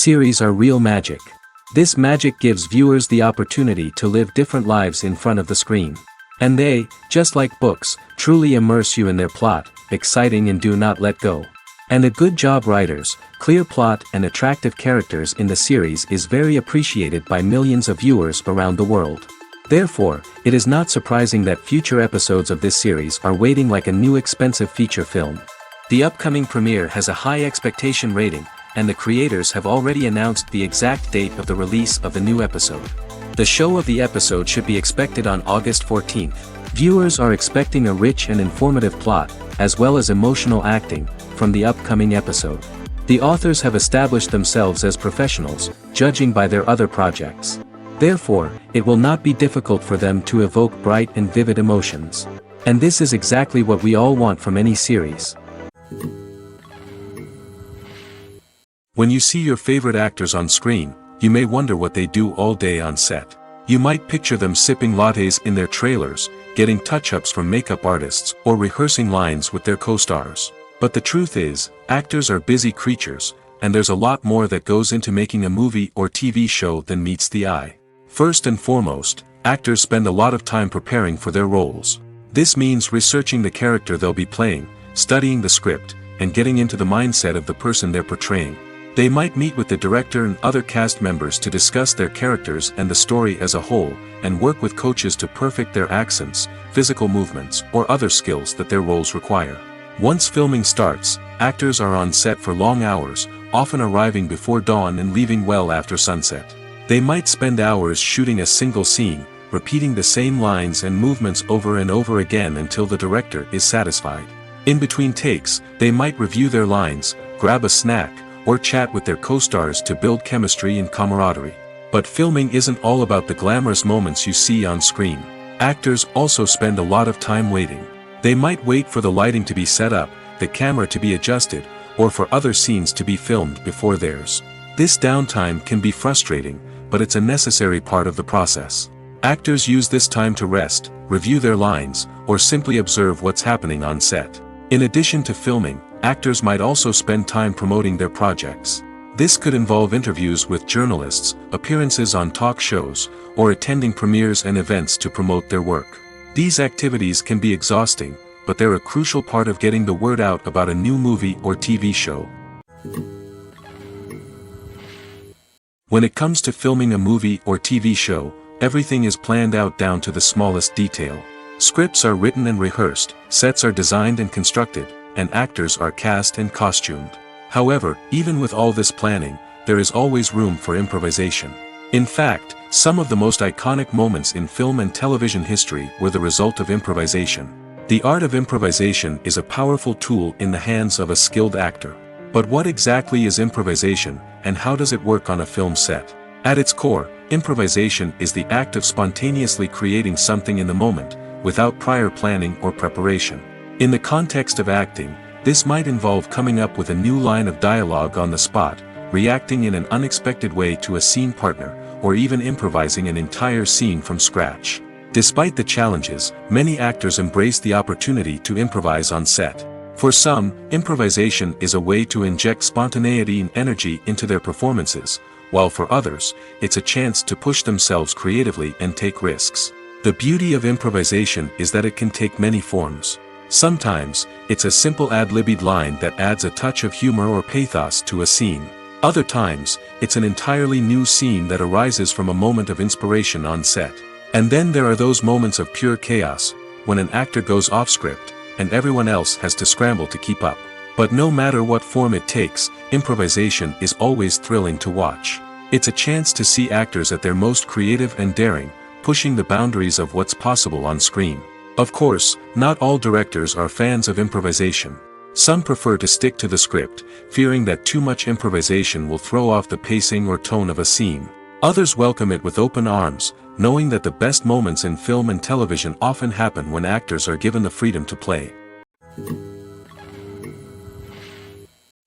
Series are real magic. This magic gives viewers the opportunity to live different lives in front of the screen. And they, just like books, truly immerse you in their plot, exciting and do not let go. And a good job writers, clear plot and attractive characters in the series is very appreciated by millions of viewers around the world. Therefore, it is not surprising that future episodes of this series are waiting like a new expensive feature film. The upcoming premiere has a high expectation rating, and the creators have already announced the exact date of the release of the new episode. The show of the episode should be expected on August 14th. Viewers are expecting a rich and informative plot, as well as emotional acting, from the upcoming episode. The authors have established themselves as professionals, judging by their other projects. Therefore, it will not be difficult for them to evoke bright and vivid emotions. And this is exactly what we all want from any series. When you see your favorite actors on screen, you may wonder what they do all day on set. You might picture them sipping lattes in their trailers, getting touch-ups from makeup artists, or rehearsing lines with their co-stars. But the truth is, actors are busy creatures, and there's a lot more that goes into making a movie or TV show than meets the eye. First and foremost, actors spend a lot of time preparing for their roles. This means researching the character they'll be playing, studying the script, and getting into the mindset of the person they're portraying. They might meet with the director and other cast members to discuss their characters and the story as a whole, and work with coaches to perfect their accents, physical movements, or other skills that their roles require. Once filming starts, actors are on set for long hours, often arriving before dawn and leaving well after sunset. They might spend hours shooting a single scene, repeating the same lines and movements over and over again until the director is satisfied. In between takes, they might review their lines, grab a snack, or chat with their co-stars to build chemistry and camaraderie. But filming isn't all about the glamorous moments you see on screen. Actors also spend a lot of time waiting. They might wait for the lighting to be set up, the camera to be adjusted, or for other scenes to be filmed before theirs. This downtime can be frustrating, but it's a necessary part of the process. Actors use this time to rest, review their lines, or simply observe what's happening on set. In addition to filming, actors might also spend time promoting their projects. This could involve interviews with journalists, appearances on talk shows, or attending premieres and events to promote their work. These activities can be exhausting, but they're a crucial part of getting the word out about a new movie or TV show. When it comes to filming a movie or TV show, everything is planned out down to the smallest detail. Scripts are written and rehearsed, sets are designed and constructed, and actors are cast and costumed. However, even with all this planning, there is always room for improvisation. In fact, some of the most iconic moments in film and television history were the result of improvisation. The art of improvisation is a powerful tool in the hands of a skilled actor. But what exactly is improvisation, and how does it work on a film set? At its core, improvisation is the act of spontaneously creating something in the moment, without prior planning or preparation. In the context of acting, this might involve coming up with a new line of dialogue on the spot, reacting in an unexpected way to a scene partner, or even improvising an entire scene from scratch. Despite the challenges, many actors embrace the opportunity to improvise on set. For some, improvisation is a way to inject spontaneity and energy into their performances, while for others, it's a chance to push themselves creatively and take risks. The beauty of improvisation is that it can take many forms. Sometimes, it's a simple ad-libbed line that adds a touch of humor or pathos to a scene. Other times, it's an entirely new scene that arises from a moment of inspiration on set. And then there are those moments of pure chaos, when an actor goes off script, and everyone else has to scramble to keep up. But no matter what form it takes, improvisation is always thrilling to watch. It's a chance to see actors at their most creative and daring, pushing the boundaries of what's possible on screen. Of course, not all directors are fans of improvisation. Some prefer to stick to the script, fearing that too much improvisation will throw off the pacing or tone of a scene. Others welcome it with open arms, knowing that the best moments in film and television often happen when actors are given the freedom to play.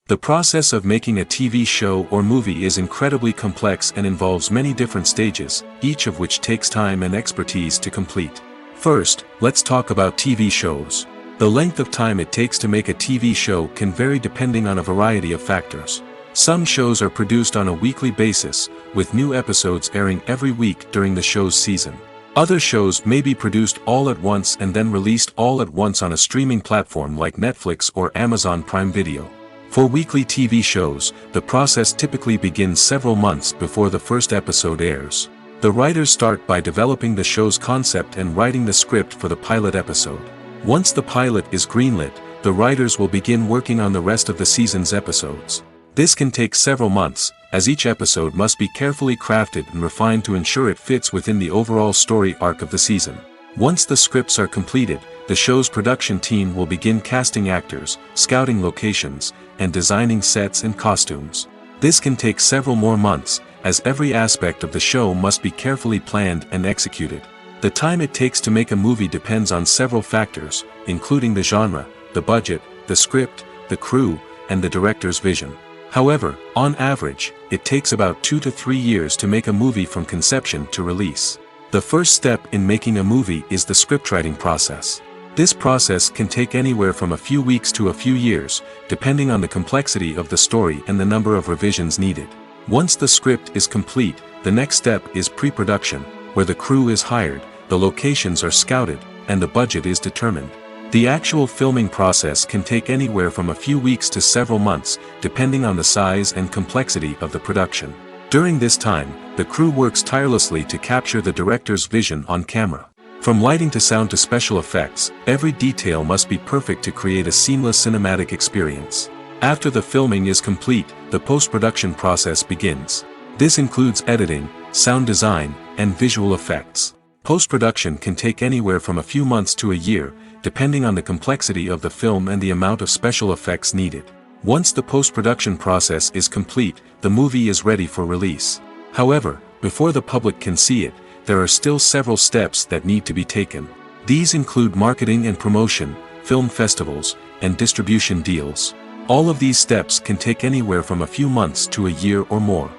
The process of making a TV show or movie is incredibly complex and involves many different stages, each of which takes time and expertise to complete. First, let's talk about TV shows. The length of time it takes to make a TV show can vary depending on a variety of factors. Some shows are produced on a weekly basis, with new episodes airing every week during the show's season. Other shows may be produced all at once and then released all at once on a streaming platform like Netflix or Amazon Prime Video. For weekly TV shows, the process typically begins several months before the first episode airs. The writers start by developing the show's concept and writing the script for the pilot episode. Once the pilot is greenlit, the writers will begin working on the rest of the season's episodes. This can take several months, as each episode must be carefully crafted and refined to ensure it fits within the overall story arc of the season. Once the scripts are completed, the show's production team will begin casting actors, scouting locations, and designing sets and costumes. This can take several more months, as every aspect of the show must be carefully planned and executed. The time it takes to make a movie depends on several factors, including the genre, the budget, the script, the crew, and the director's vision. However, on average, it takes about 2 to 3 years to make a movie from conception to release. The first step in making a movie is the scriptwriting process. This process can take anywhere from a few weeks to a few years, depending on the complexity of the story and the number of revisions needed. Once the script is complete, the next step is pre-production, where the crew is hired, the locations are scouted, and the budget is determined. The actual filming process can take anywhere from a few weeks to several months, depending on the size and complexity of the production. During this time, the crew works tirelessly to capture the director's vision on camera. From lighting to sound to special effects, every detail must be perfect to create a seamless cinematic experience. After the filming is complete, the post-production process begins. This includes editing, sound design, and visual effects. Post-production can take anywhere from a few months to a year, depending on the complexity of the film and the amount of special effects needed. Once the post-production process is complete, the movie is ready for release. However, before the public can see it, there are still several steps that need to be taken. These include marketing and promotion, film festivals, and distribution deals. All of these steps can take anywhere from a few months to a year or more.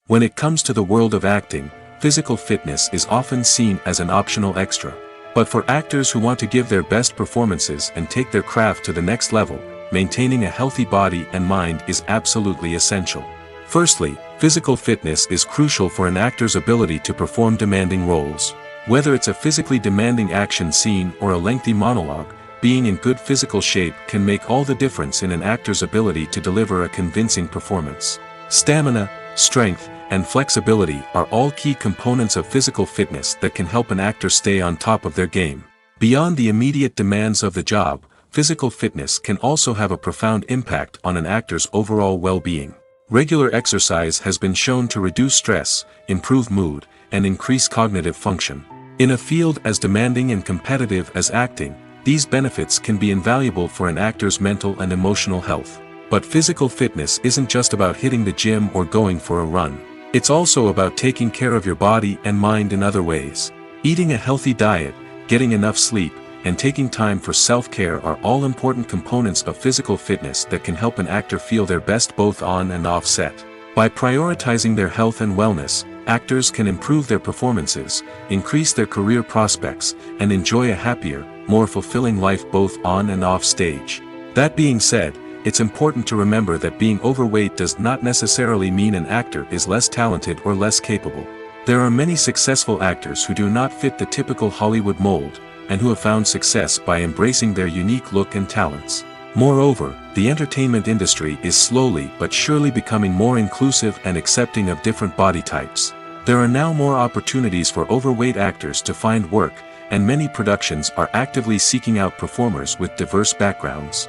When it comes to the world of acting, physical fitness is often seen as an optional extra. But for actors who want to give their best performances and take their craft to the next level, maintaining a healthy body and mind is absolutely essential. Firstly, physical fitness is crucial for an actor's ability to perform demanding roles. Whether it's a physically demanding action scene or a lengthy monologue, being in good physical shape can make all the difference in an actor's ability to deliver a convincing performance. Stamina, strength, and flexibility are all key components of physical fitness that can help an actor stay on top of their game. Beyond the immediate demands of the job, physical fitness can also have a profound impact on an actor's overall well-being. Regular exercise has been shown to reduce stress, improve mood, and increase cognitive function. In a field as demanding and competitive as acting, these benefits can be invaluable for an actor's mental and emotional health. But physical fitness isn't just about hitting the gym or going for a run. It's also about taking care of your body and mind in other ways. Eating a healthy diet, getting enough sleep, and taking time for self-care are all important components of physical fitness that can help an actor feel their best both on and off set. By prioritizing their health and wellness, actors can improve their performances, increase their career prospects, and enjoy a happier, more fulfilling life both on and off stage. That being said, it's important to remember that being overweight does not necessarily mean an actor is less talented or less capable. There are many successful actors who do not fit the typical Hollywood mold, and who have found success by embracing their unique look and talents. Moreover, the entertainment industry is slowly but surely becoming more inclusive and accepting of different body types. There are now more opportunities for overweight actors to find work, and many productions are actively seeking out performers with diverse backgrounds.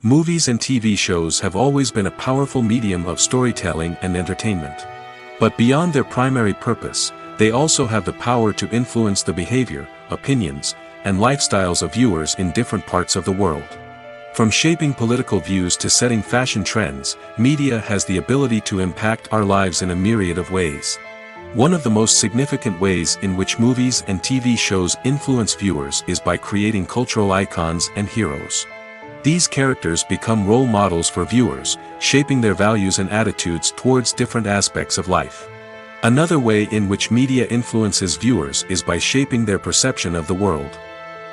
Movies and TV shows have always been a powerful medium of storytelling and entertainment. But beyond their primary purpose, they also have the power to influence the behavior, opinions, and lifestyles of viewers in different parts of the world. From shaping political views to setting fashion trends, media has the ability to impact our lives in a myriad of ways. One of the most significant ways in which movies and TV shows influence viewers is by creating cultural icons and heroes. These characters become role models for viewers, shaping their values and attitudes towards different aspects of life. Another way in which media influences viewers is by shaping their perception of the world.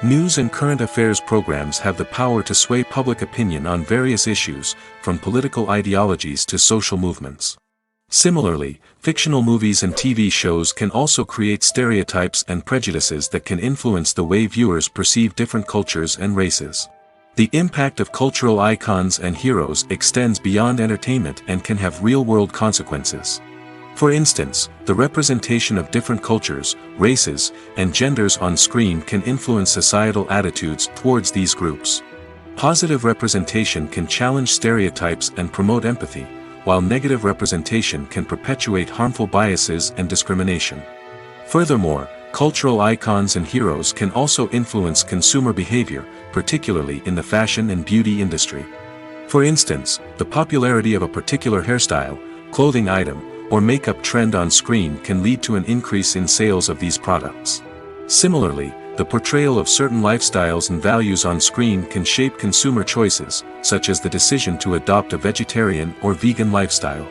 News and current affairs programs have the power to sway public opinion on various issues, from political ideologies to social movements. Similarly, fictional movies and TV shows can also create stereotypes and prejudices that can influence the way viewers perceive different cultures and races. The impact of cultural icons and heroes extends beyond entertainment and can have real-world consequences. For instance, the representation of different cultures, races, and genders on screen can influence societal attitudes towards these groups. Positive representation can challenge stereotypes and promote empathy, while negative representation can perpetuate harmful biases and discrimination. Furthermore, cultural icons and heroes can also influence consumer behavior, particularly in the fashion and beauty industry. For instance, the popularity of a particular hairstyle, clothing item, or makeup trend on screen can lead to an increase in sales of these products. Similarly, the portrayal of certain lifestyles and values on screen can shape consumer choices, such as the decision to adopt a vegetarian or vegan lifestyle.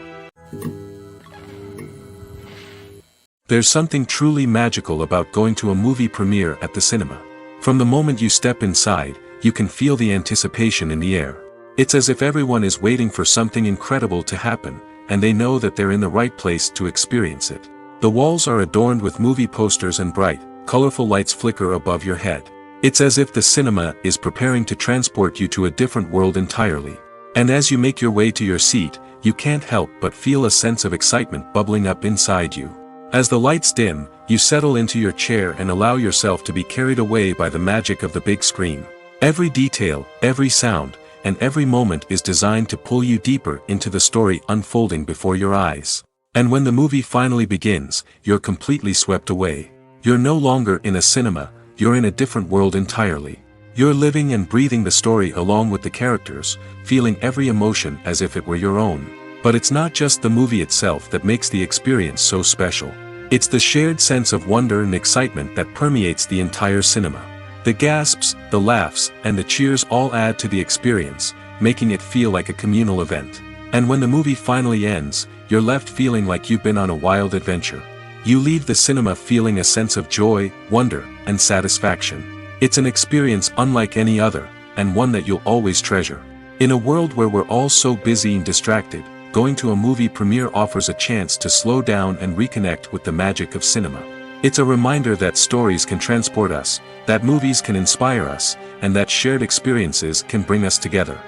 There's something truly magical about going to a movie premiere at the cinema. From the moment you step inside, you can feel the anticipation in the air. It's as if everyone is waiting for something incredible to happen, and they know that they're in the right place to experience it. The walls are adorned with movie posters and bright, colorful lights flicker above your head. It's as if the cinema is preparing to transport you to a different world entirely. And as you make your way to your seat, you can't help but feel a sense of excitement bubbling up inside you. As the lights dim, you settle into your chair and allow yourself to be carried away by the magic of the big screen. Every detail, every sound, and every moment is designed to pull you deeper into the story unfolding before your eyes. And when the movie finally begins, you're completely swept away. You're no longer in a cinema, you're in a different world entirely. You're living and breathing the story along with the characters, feeling every emotion as if it were your own. But it's not just the movie itself that makes the experience so special. It's the shared sense of wonder and excitement that permeates the entire cinema. The gasps, the laughs, and the cheers all add to the experience, making it feel like a communal event. And when the movie finally ends, you're left feeling like you've been on a wild adventure. You leave the cinema feeling a sense of joy, wonder, and satisfaction. It's an experience unlike any other, and one that you'll always treasure. In a world where we're all so busy and distracted, going to a movie premiere offers a chance to slow down and reconnect with the magic of cinema. It's a reminder that stories can transport us, that movies can inspire us, and that shared experiences can bring us together.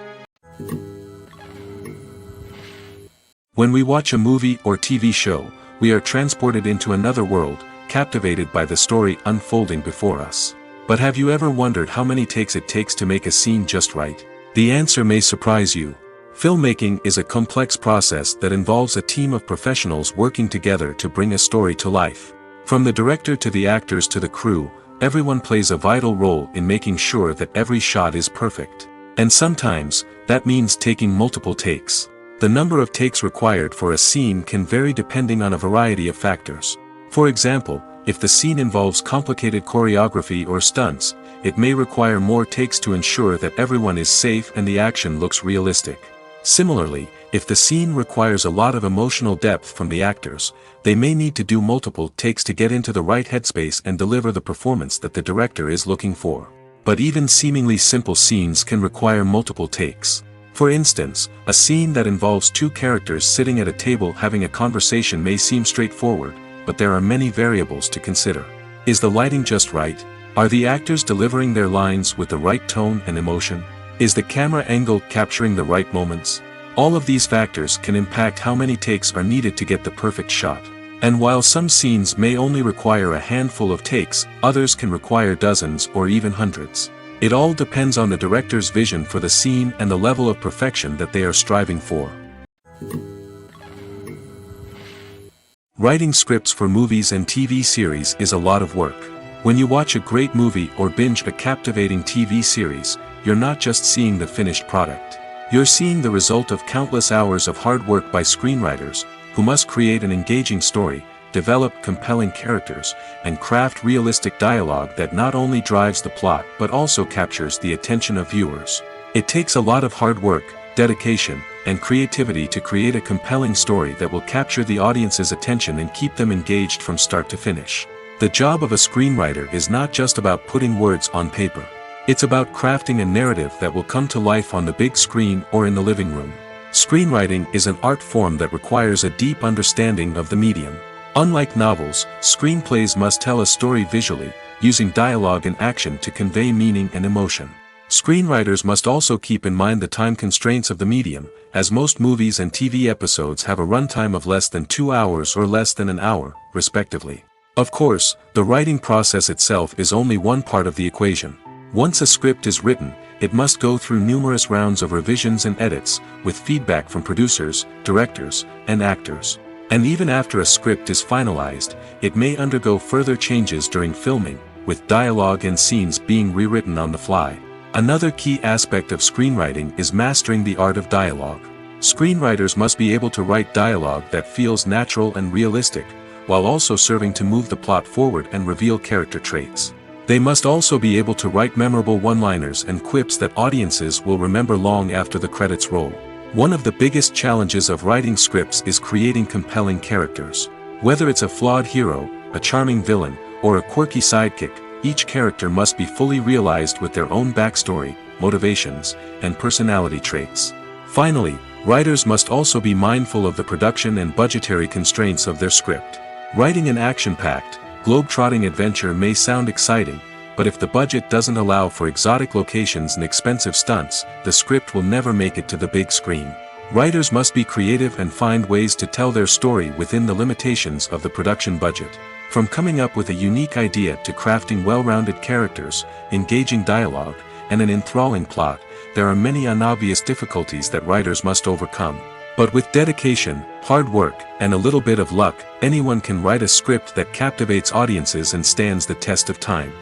When we watch a movie or TV show, we are transported into another world, captivated by the story unfolding before us. But have you ever wondered how many takes it takes to make a scene just right? The answer may surprise you. Filmmaking is a complex process that involves a team of professionals working together to bring a story to life. From the director to the actors to the crew, everyone plays a vital role in making sure that every shot is perfect. And sometimes, that means taking multiple takes. The number of takes required for a scene can vary depending on a variety of factors. For example, if the scene involves complicated choreography or stunts, it may require more takes to ensure that everyone is safe and the action looks realistic. Similarly, if the scene requires a lot of emotional depth from the actors, they may need to do multiple takes to get into the right headspace and deliver the performance that the director is looking for. But even seemingly simple scenes can require multiple takes. For instance, a scene that involves two characters sitting at a table having a conversation may seem straightforward, but there are many variables to consider. Is the lighting just right? Are the actors delivering their lines with the right tone and emotion? Is the camera angle capturing the right moments? All of these factors can impact how many takes are needed to get the perfect shot. And while some scenes may only require a handful of takes, others can require dozens or even hundreds. It all depends on the director's vision for the scene and the level of perfection that they are striving for. Writing scripts for movies and TV series is a lot of work. When you watch a great movie or binge a captivating TV series, you're not just seeing the finished product. You're seeing the result of countless hours of hard work by screenwriters, who must create an engaging story, develop compelling characters, and craft realistic dialogue that not only drives the plot but also captures the attention of viewers. It takes a lot of hard work, dedication, and creativity to create a compelling story that will capture the audience's attention and keep them engaged from start to finish. The job of a screenwriter is not just about putting words on paper. It's about crafting a narrative that will come to life on the big screen or in the living room. Screenwriting is an art form that requires a deep understanding of the medium. Unlike novels, screenplays must tell a story visually, using dialogue and action to convey meaning and emotion. Screenwriters must also keep in mind the time constraints of the medium, as most movies and TV episodes have a runtime of less than 2 hours or less than an hour, respectively. Of course, the writing process itself is only one part of the equation. Once a script is written, it must go through numerous rounds of revisions and edits, with feedback from producers, directors, and actors. And even after a script is finalized, it may undergo further changes during filming, with dialogue and scenes being rewritten on the fly. Another key aspect of screenwriting is mastering the art of dialogue. Screenwriters must be able to write dialogue that feels natural and realistic, while also serving to move the plot forward and reveal character traits. They must also be able to write memorable one-liners and quips that audiences will remember long after the credits roll. One of the biggest challenges of writing scripts is creating compelling characters. Whether it's a flawed hero, a charming villain, or a quirky sidekick, each character must be fully realized with their own backstory, motivations, and personality traits. Finally, writers must also be mindful of the production and budgetary constraints of their script. Writing an action-packed, globe-trotting adventure may sound exciting, but if the budget doesn't allow for exotic locations and expensive stunts, the script will never make it to the big screen. Writers must be creative and find ways to tell their story within the limitations of the production budget. From coming up with a unique idea to crafting well-rounded characters, engaging dialogue, and an enthralling plot, there are many unobvious difficulties that writers must overcome. But with dedication, hard work, and a little bit of luck, anyone can write a script that captivates audiences and stands the test of time.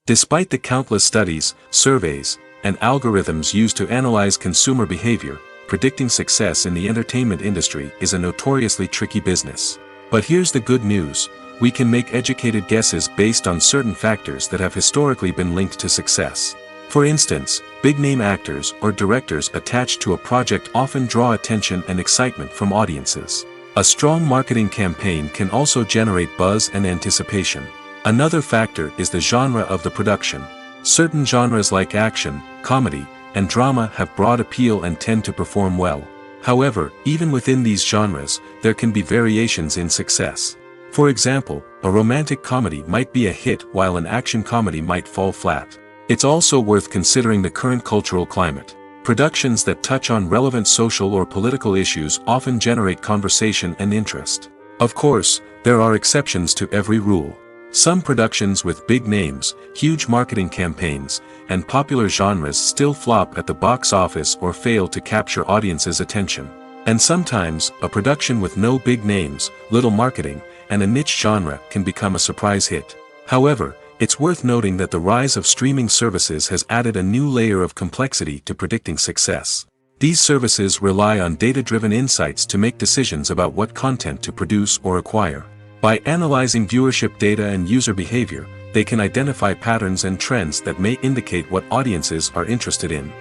Despite the countless studies, surveys, and algorithms used to analyze consumer behavior, predicting success in the entertainment industry is a notoriously tricky business. But here's the good news: we can make educated guesses based on certain factors that have historically been linked to success. For instance, big-name actors or directors attached to a project often draw attention and excitement from audiences. A strong marketing campaign can also generate buzz and anticipation. Another factor is the genre of the production. Certain genres like action, comedy, and drama have broad appeal and tend to perform well. However, even within these genres, there can be variations in success. For example, a romantic comedy might be a hit while an action comedy might fall flat. It's also worth considering the current cultural climate. Productions that touch on relevant social or political issues often generate conversation and interest. Of course, there are exceptions to every rule. Some productions with big names, huge marketing campaigns, and popular genres still flop at the box office or fail to capture audiences' attention. And sometimes, a production with no big names, little marketing, and a niche genre can become a surprise hit. However, it's worth noting that the rise of streaming services has added a new layer of complexity to predicting success. These services rely on data-driven insights to make decisions about what content to produce or acquire. By analyzing viewership data and user behavior, they can identify patterns and trends that may indicate what audiences are interested in.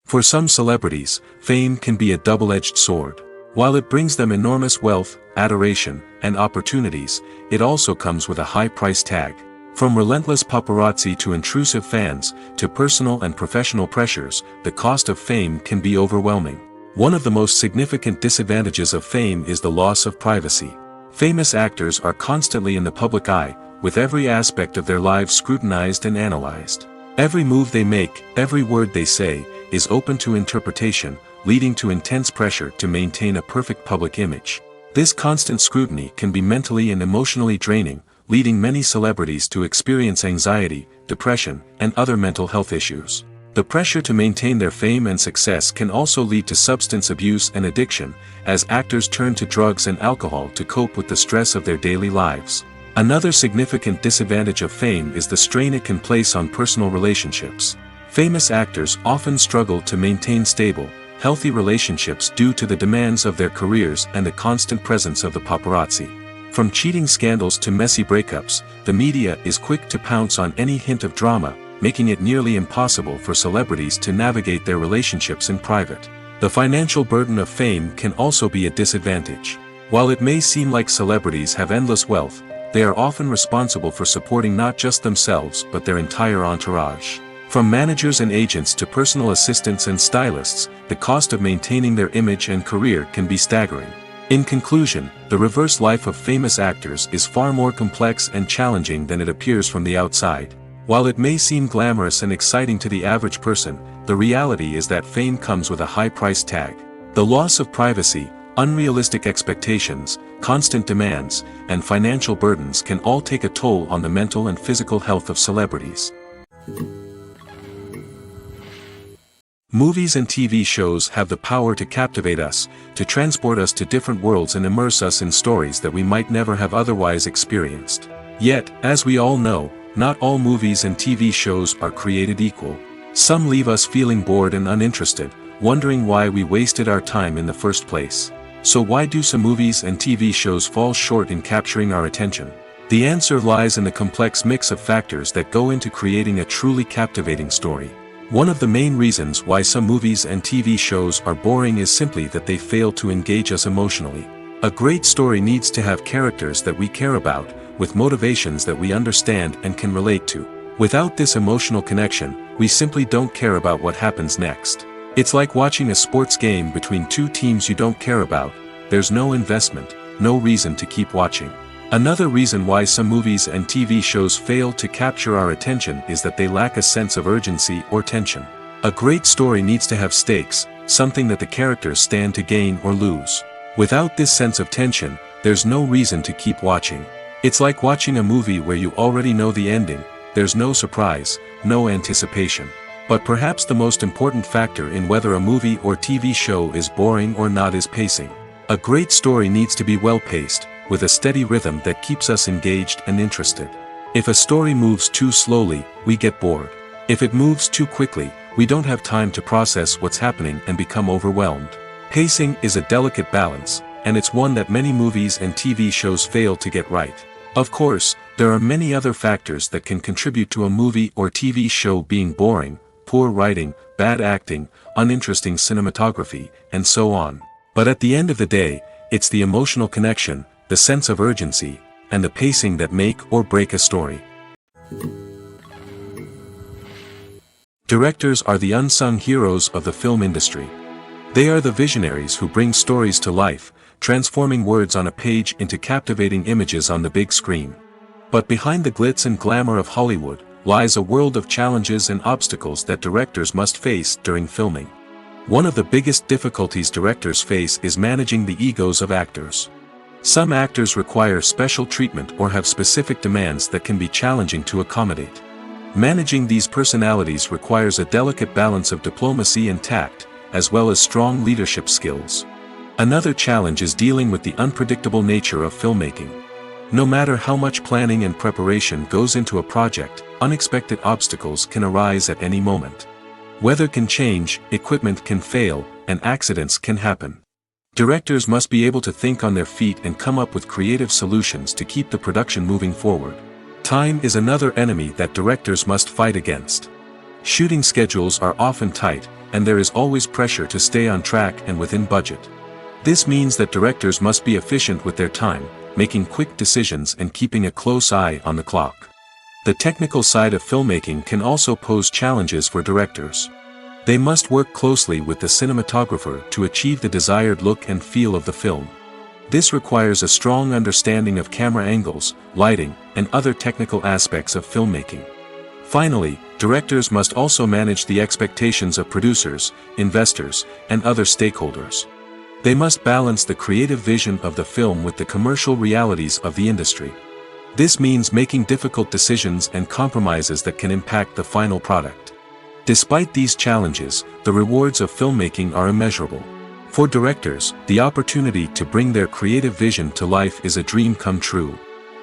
For some celebrities, fame can be a double-edged sword. While it brings them enormous wealth, adoration, and opportunities, it also comes with a high price tag. From relentless paparazzi to intrusive fans, to personal and professional pressures, the cost of fame can be overwhelming. One of the most significant disadvantages of fame is the loss of privacy. Famous actors are constantly in the public eye, with every aspect of their lives scrutinized and analyzed. Every move they make, every word they say, is open to interpretation, leading to intense pressure to maintain a perfect public image. This constant scrutiny can be mentally and emotionally draining, leading many celebrities to experience anxiety, depression, and other mental health issues. The pressure to maintain their fame and success can also lead to substance abuse and addiction, as actors turn to drugs and alcohol to cope with the stress of their daily lives. Another significant disadvantage of fame is the strain it can place on personal relationships. Famous actors often struggle to maintain stable, healthy relationships due to the demands of their careers and the constant presence of the paparazzi. From cheating scandals to messy breakups, the media is quick to pounce on any hint of drama, making it nearly impossible for celebrities to navigate their relationships in private. The financial burden of fame can also be a disadvantage. While it may seem like celebrities have endless wealth, they are often responsible for supporting not just themselves but their entire entourage. From managers and agents to personal assistants and stylists, the cost of maintaining their image and career can be staggering. In conclusion, the reverse life of famous actors is far more complex and challenging than it appears from the outside. While it may seem glamorous and exciting to the average person, the reality is that fame comes with a high price tag. The loss of privacy, unrealistic expectations, constant demands, and financial burdens can all take a toll on the mental and physical health of celebrities. Movies and TV shows have the power to captivate us, to transport us to different worlds and immerse us in stories that we might never have otherwise experienced. Yet, as we all know, not all movies and TV shows are created equal. Some leave us feeling bored and uninterested, wondering why we wasted our time in the first place. So why do some movies and TV shows fall short in capturing our attention? The answer lies in the complex mix of factors that go into creating a truly captivating story. One of the main reasons why some movies and TV shows are boring is simply that they fail to engage us emotionally. A great story needs to have characters that we care about, with motivations that we understand and can relate to. Without this emotional connection, we simply don't care about what happens next. It's like watching a sports game between two teams you don't care about. There's no investment, no reason to keep watching. Another reason why some movies and TV shows fail to capture our attention is that they lack a sense of urgency or tension. A great story needs to have stakes, something that the characters stand to gain or lose. Without this sense of tension, there's no reason to keep watching. It's like watching a movie where you already know the ending. There's no surprise, no anticipation. But perhaps the most important factor in whether a movie or TV show is boring or not is pacing. A great story needs to be well-paced, with a steady rhythm that keeps us engaged and interested. If a story moves too slowly, we get bored. If it moves too quickly, we don't have time to process what's happening and become overwhelmed. Pacing is a delicate balance, and it's one that many movies and TV shows fail to get right. Of course, there are many other factors that can contribute to a movie or TV show being boring: poor writing, bad acting, uninteresting cinematography, and so on. But at the end of the day, it's the emotional connection, the sense of urgency, and the pacing that make or break a story. Directors are the unsung heroes of the film industry. They are the visionaries who bring stories to life, transforming words on a page into captivating images on the big screen. But behind the glitz and glamour of Hollywood lies a world of challenges and obstacles that directors must face during filming. One of the biggest difficulties directors face is managing the egos of actors. Some actors require special treatment or have specific demands that can be challenging to accommodate. Managing these personalities requires a delicate balance of diplomacy and tact, as well as strong leadership skills. Another challenge is dealing with the unpredictable nature of filmmaking. No matter how much planning and preparation goes into a project, unexpected obstacles can arise at any moment. Weather can change, equipment can fail, and accidents can happen. Directors must be able to think on their feet and come up with creative solutions to keep the production moving forward. Time is another enemy that directors must fight against. Shooting schedules are often tight, and there is always pressure to stay on track and within budget. This means that directors must be efficient with their time, making quick decisions and keeping a close eye on the clock. The technical side of filmmaking can also pose challenges for directors. They must work closely with the cinematographer to achieve the desired look and feel of the film. This requires a strong understanding of camera angles, lighting, and other technical aspects of filmmaking. Finally, directors must also manage the expectations of producers, investors, and other stakeholders. They must balance the creative vision of the film with the commercial realities of the industry. This means making difficult decisions and compromises that can impact the final product. Despite these challenges, the rewards of filmmaking are immeasurable. For directors, the opportunity to bring their creative vision to life is a dream come true.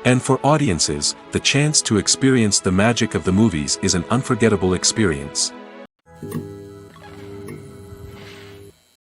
And for audiences, the chance to experience the magic of the movies is an unforgettable experience.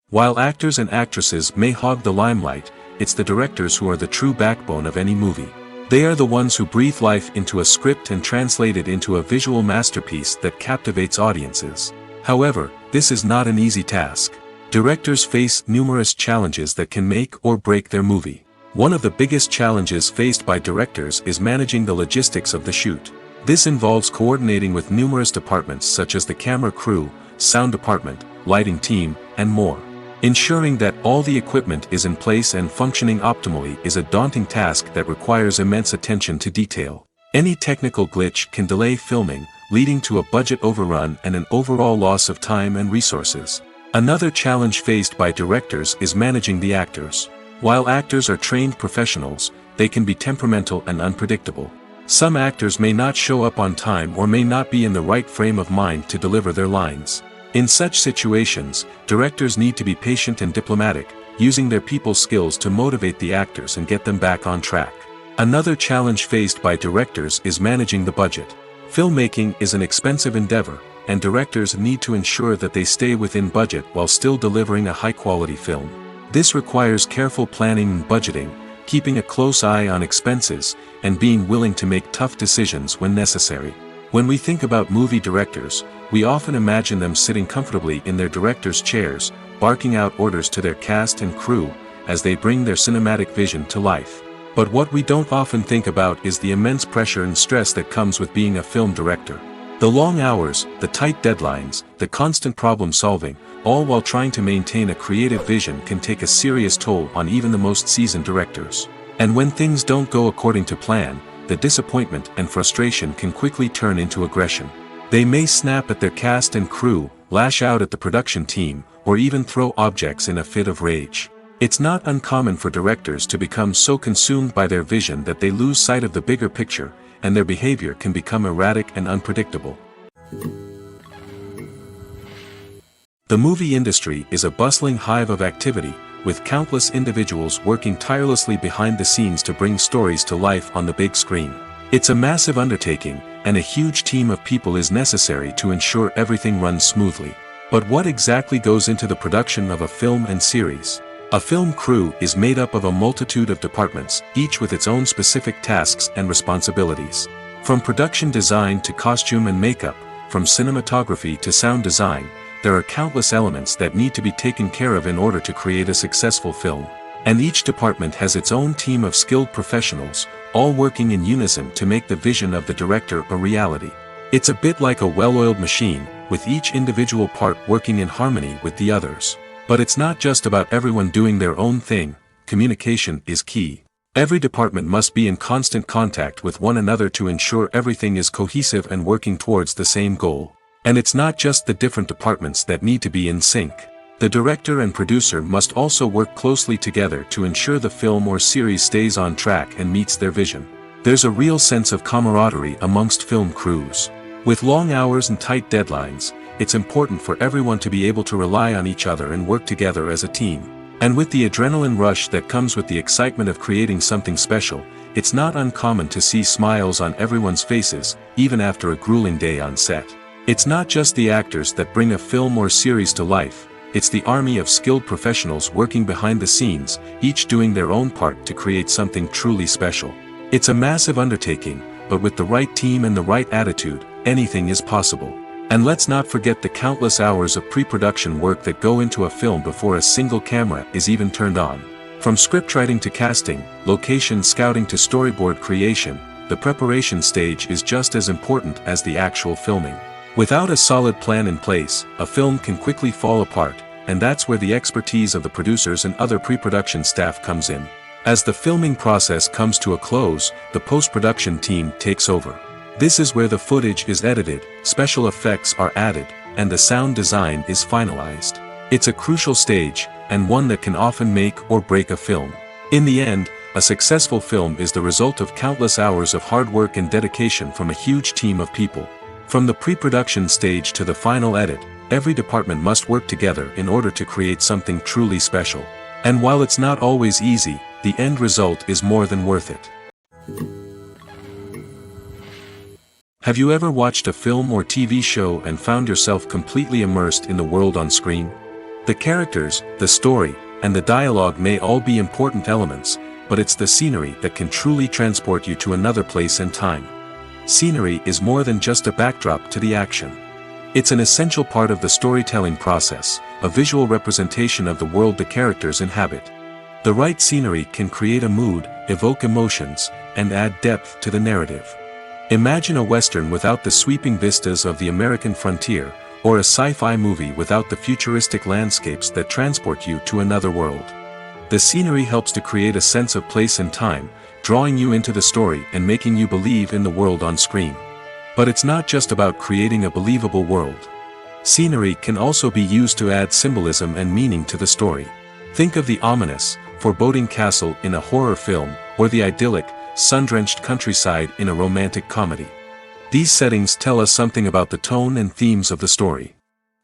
While actors and actresses may hog the limelight, it's the directors who are the true backbone of any movie. They are the ones who breathe life into a script and translate it into a visual masterpiece that captivates audiences. However, this is not an easy task. Directors face numerous challenges that can make or break their movie. One of the biggest challenges faced by directors is managing the logistics of the shoot. This involves coordinating with numerous departments such as the camera crew, sound department, lighting team, and more. Ensuring that all the equipment is in place and functioning optimally is a daunting task that requires immense attention to detail. Any technical glitch can delay filming, leading to a budget overrun and an overall loss of time and resources. Another challenge faced by directors is managing the actors. While actors are trained professionals, they can be temperamental and unpredictable. Some actors may not show up on time or may not be in the right frame of mind to deliver their lines. In such situations, directors need to be patient and diplomatic, using their people skills to motivate the actors and get them back on track. Another challenge faced by directors is managing the budget. Filmmaking is an expensive endeavor, and directors need to ensure that they stay within budget while still delivering a high-quality film. This requires careful planning and budgeting, keeping a close eye on expenses, and being willing to make tough decisions when necessary. When we think about movie directors, we often imagine them sitting comfortably in their director's chairs, barking out orders to their cast and crew, as they bring their cinematic vision to life. But what we don't often think about is the immense pressure and stress that comes with being a film director. The long hours, the tight deadlines, the constant problem solving, all while trying to maintain a creative vision can take a serious toll on even the most seasoned directors. And when things don't go according to plan, the disappointment and frustration can quickly turn into aggression. They may snap at their cast and crew, lash out at the production team, or even throw objects in a fit of rage. It's not uncommon for directors to become so consumed by their vision that they lose sight of the bigger picture, and their behavior can become erratic and unpredictable. The movie industry is a bustling hive of activity, with countless individuals working tirelessly behind the scenes to bring stories to life on the big screen. It's a massive undertaking, and a huge team of people is necessary to ensure everything runs smoothly. But what exactly goes into the production of a film and series? A film crew is made up of a multitude of departments, each with its own specific tasks and responsibilities. From production design to costume and makeup, from cinematography to sound design, there are countless elements that need to be taken care of in order to create a successful film. And each department has its own team of skilled professionals, all working in unison to make the vision of the director a reality. It's a bit like a well-oiled machine, with each individual part working in harmony with the others. But it's not just about everyone doing their own thing. Communication is key. Every department must be in constant contact with one another to ensure everything is cohesive and working towards the same goal. And it's not just the different departments that need to be in sync. The director and producer must also work closely together to ensure the film or series stays on track and meets their vision. There's a real sense of camaraderie amongst film crews. With long hours and tight deadlines, it's important for everyone to be able to rely on each other and work together as a team. And with the adrenaline rush that comes with the excitement of creating something special, it's not uncommon to see smiles on everyone's faces, even after a grueling day on set. It's not just the actors that bring a film or series to life, it's the army of skilled professionals working behind the scenes, each doing their own part to create something truly special. It's a massive undertaking, but with the right team and the right attitude, anything is possible. And let's not forget the countless hours of pre-production work that go into a film before a single camera is even turned on. From scriptwriting to casting, location scouting to storyboard creation, the preparation stage is just as important as the actual filming. Without a solid plan in place, a film can quickly fall apart, and that's where the expertise of the producers and other pre-production staff comes in. As the filming process comes to a close, the post-production team takes over. This is where the footage is edited, special effects are added, and the sound design is finalized. It's a crucial stage, and one that can often make or break a film. In the end, a successful film is the result of countless hours of hard work and dedication from a huge team of people. From the pre-production stage to the final edit, every department must work together in order to create something truly special. And while it's not always easy, the end result is more than worth it. Have you ever watched a film or TV show and found yourself completely immersed in the world on screen? The characters, the story, and the dialogue may all be important elements, but it's the scenery that can truly transport you to another place and time. Scenery is more than just a backdrop to the action. It's an essential part of the storytelling process, a visual representation of the world the characters inhabit. The right scenery can create a mood, evoke emotions, and add depth to the narrative. Imagine a western without the sweeping vistas of the American frontier, or a sci-fi movie without the futuristic landscapes that transport you to another world. The scenery helps to create a sense of place and time, drawing you into the story and making you believe in the world on screen. But it's not just about creating a believable world. Scenery can also be used to add symbolism and meaning to the story. Think of the ominous, foreboding castle in a horror film, or the idyllic, sun-drenched countryside in a romantic comedy. These settings tell us something about the tone and themes of the story.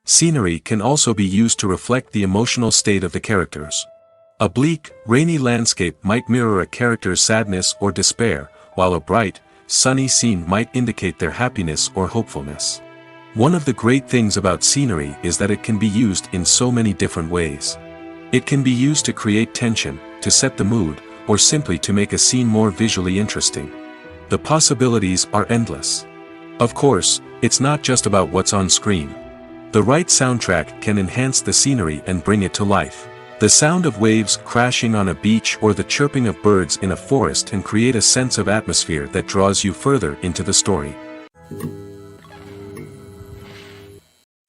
Scenery can also be used to reflect the emotional state of the characters. A bleak, rainy landscape might mirror a character's sadness or despair, while a bright, sunny scene might indicate their happiness or hopefulness. One of the great things about scenery is that it can be used in so many different ways. It can be used to create tension, to set the mood, or simply to make a scene more visually interesting. The possibilities are endless. Of course, it's not just about what's on screen. The right soundtrack can enhance the scenery and bring it to life. The sound of waves crashing on a beach or the chirping of birds in a forest can create a sense of atmosphere that draws you further into the story.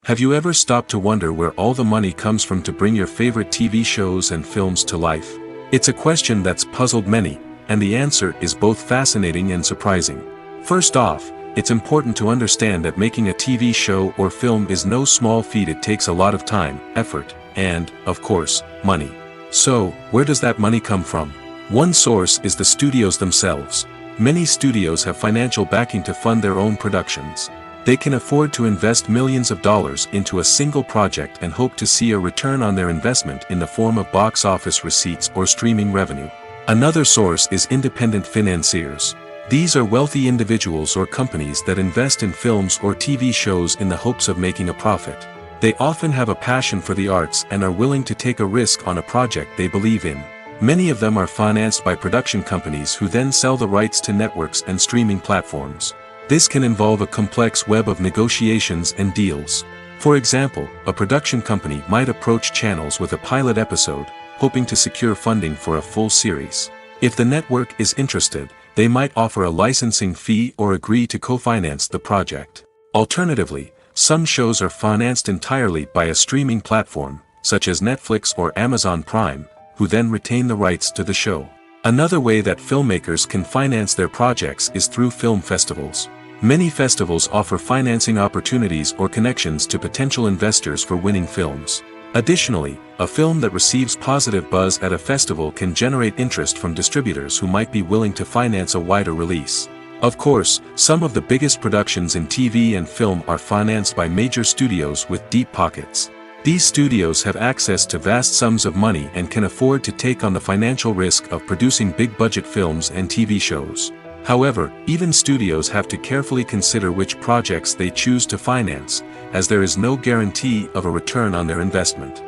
Have you ever stopped to wonder where all the money comes from to bring your favorite TV shows and films to life? It's a question that's puzzled many, and the answer is both fascinating and surprising. First off, it's important to understand that making a TV show or film is no small feat. It takes a lot of time, effort, and, of course, money. So, where does that money come from? One source is the studios themselves. Many studios have financial backing to fund their own productions. They can afford to invest millions of dollars into a single project and hope to see a return on their investment in the form of box office receipts or streaming revenue. Another source is independent financiers. These are wealthy individuals or companies that invest in films or TV shows in the hopes of making a profit. They often have a passion for the arts and are willing to take a risk on a project they believe in. Many of them are financed by production companies who then sell the rights to networks and streaming platforms. This can involve a complex web of negotiations and deals. For example, a production company might approach channels with a pilot episode, hoping to secure funding for a full series. If the network is interested, they might offer a licensing fee or agree to co-finance the project. Alternatively, some shows are financed entirely by a streaming platform, such as Netflix or Amazon Prime, who then retain the rights to the show. Another way that filmmakers can finance their projects is through film festivals. Many festivals offer financing opportunities or connections to potential investors for winning films. Additionally, a film that receives positive buzz at a festival can generate interest from distributors who might be willing to finance a wider release. Of course, some of the biggest productions in TV and film are financed by major studios with deep pockets. These studios have access to vast sums of money and can afford to take on the financial risk of producing big-budget films and TV shows. However, even studios have to carefully consider which projects they choose to finance, as there is no guarantee of a return on their investment.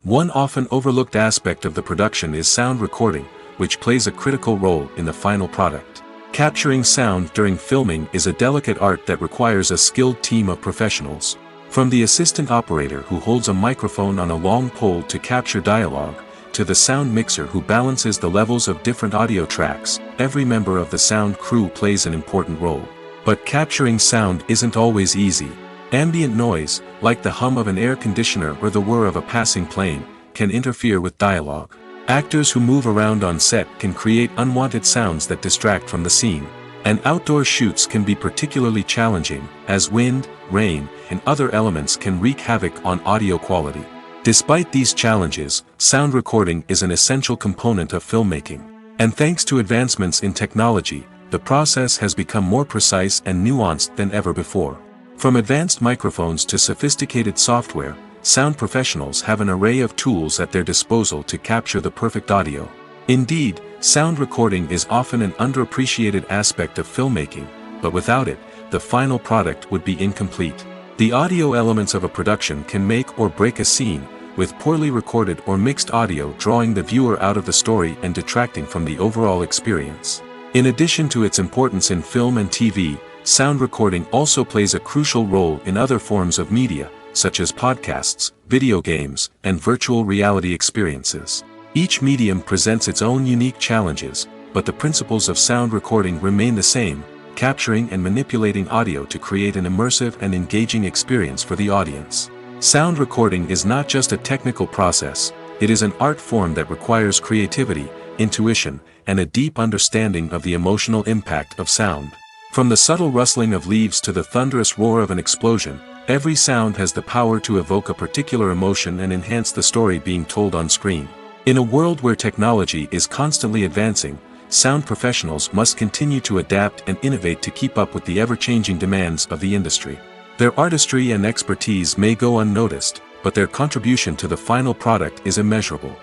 One often overlooked aspect of the production is sound recording, which plays a critical role in the final product. Capturing sound during filming is a delicate art that requires a skilled team of professionals. From the assistant operator who holds a microphone on a long pole to capture dialogue, to the sound mixer who balances the levels of different audio tracks, every member of the sound crew plays an important role. But capturing sound isn't always easy. Ambient noise, like the hum of an air conditioner or the whir of a passing plane, can interfere with dialogue. Actors who move around on set can create unwanted sounds that distract from the scene. And outdoor shoots can be particularly challenging, as wind, rain, and other elements can wreak havoc on audio quality. Despite these challenges, sound recording is an essential component of filmmaking. And thanks to advancements in technology, the process has become more precise and nuanced than ever before. From advanced microphones to sophisticated software, sound professionals have an array of tools at their disposal to capture the perfect audio. Indeed, sound recording is often an underappreciated aspect of filmmaking, but without it, the final product would be incomplete. The audio elements of a production can make or break a scene, with poorly recorded or mixed audio drawing the viewer out of the story and detracting from the overall experience. In addition to its importance in film and TV, sound recording also plays a crucial role in other forms of media, such as podcasts, video games, and virtual reality experiences. Each medium presents its own unique challenges, but the principles of sound recording remain the same, capturing and manipulating audio to create an immersive and engaging experience for the audience. Sound recording is not just a technical process, it is an art form that requires creativity, intuition, and a deep understanding of the emotional impact of sound. From the subtle rustling of leaves to the thunderous roar of an explosion, every sound has the power to evoke a particular emotion and enhance the story being told on screen. In a world where technology is constantly advancing, sound professionals must continue to adapt and innovate to keep up with the ever-changing demands of the industry. Their artistry and expertise may go unnoticed, but their contribution to the final product is immeasurable.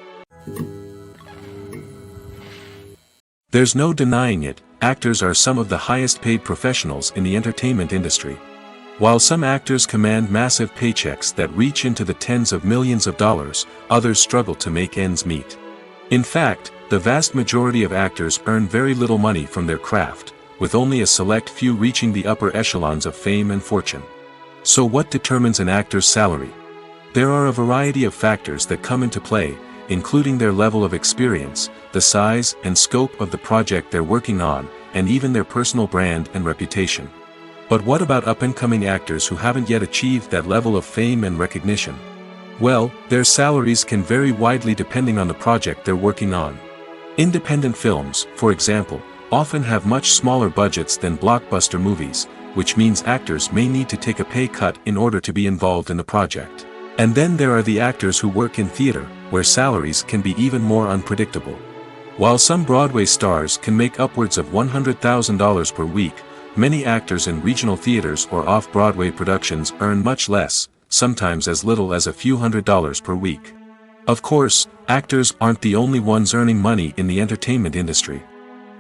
There's no denying it, actors are some of the highest-paid professionals in the entertainment industry. While some actors command massive paychecks that reach into the tens of millions of dollars, others struggle to make ends meet. In fact, the vast majority of actors earn very little money from their craft, with only a select few reaching the upper echelons of fame and fortune. So what determines an actor's salary? There are a variety of factors that come into play, including their level of experience, the size and scope of the project they're working on, and even their personal brand and reputation. But what about up-and-coming actors who haven't yet achieved that level of fame and recognition? Well, their salaries can vary widely depending on the project they're working on. Independent films, for example, often have much smaller budgets than blockbuster movies, which means actors may need to take a pay cut in order to be involved in the project. And then there are the actors who work in theater, where salaries can be even more unpredictable. While some Broadway stars can make upwards of $100,000 per week, many actors in regional theaters or off-Broadway productions earn much less, sometimes as little as a few $100s per week. Of course, actors aren't the only ones earning money in the entertainment industry.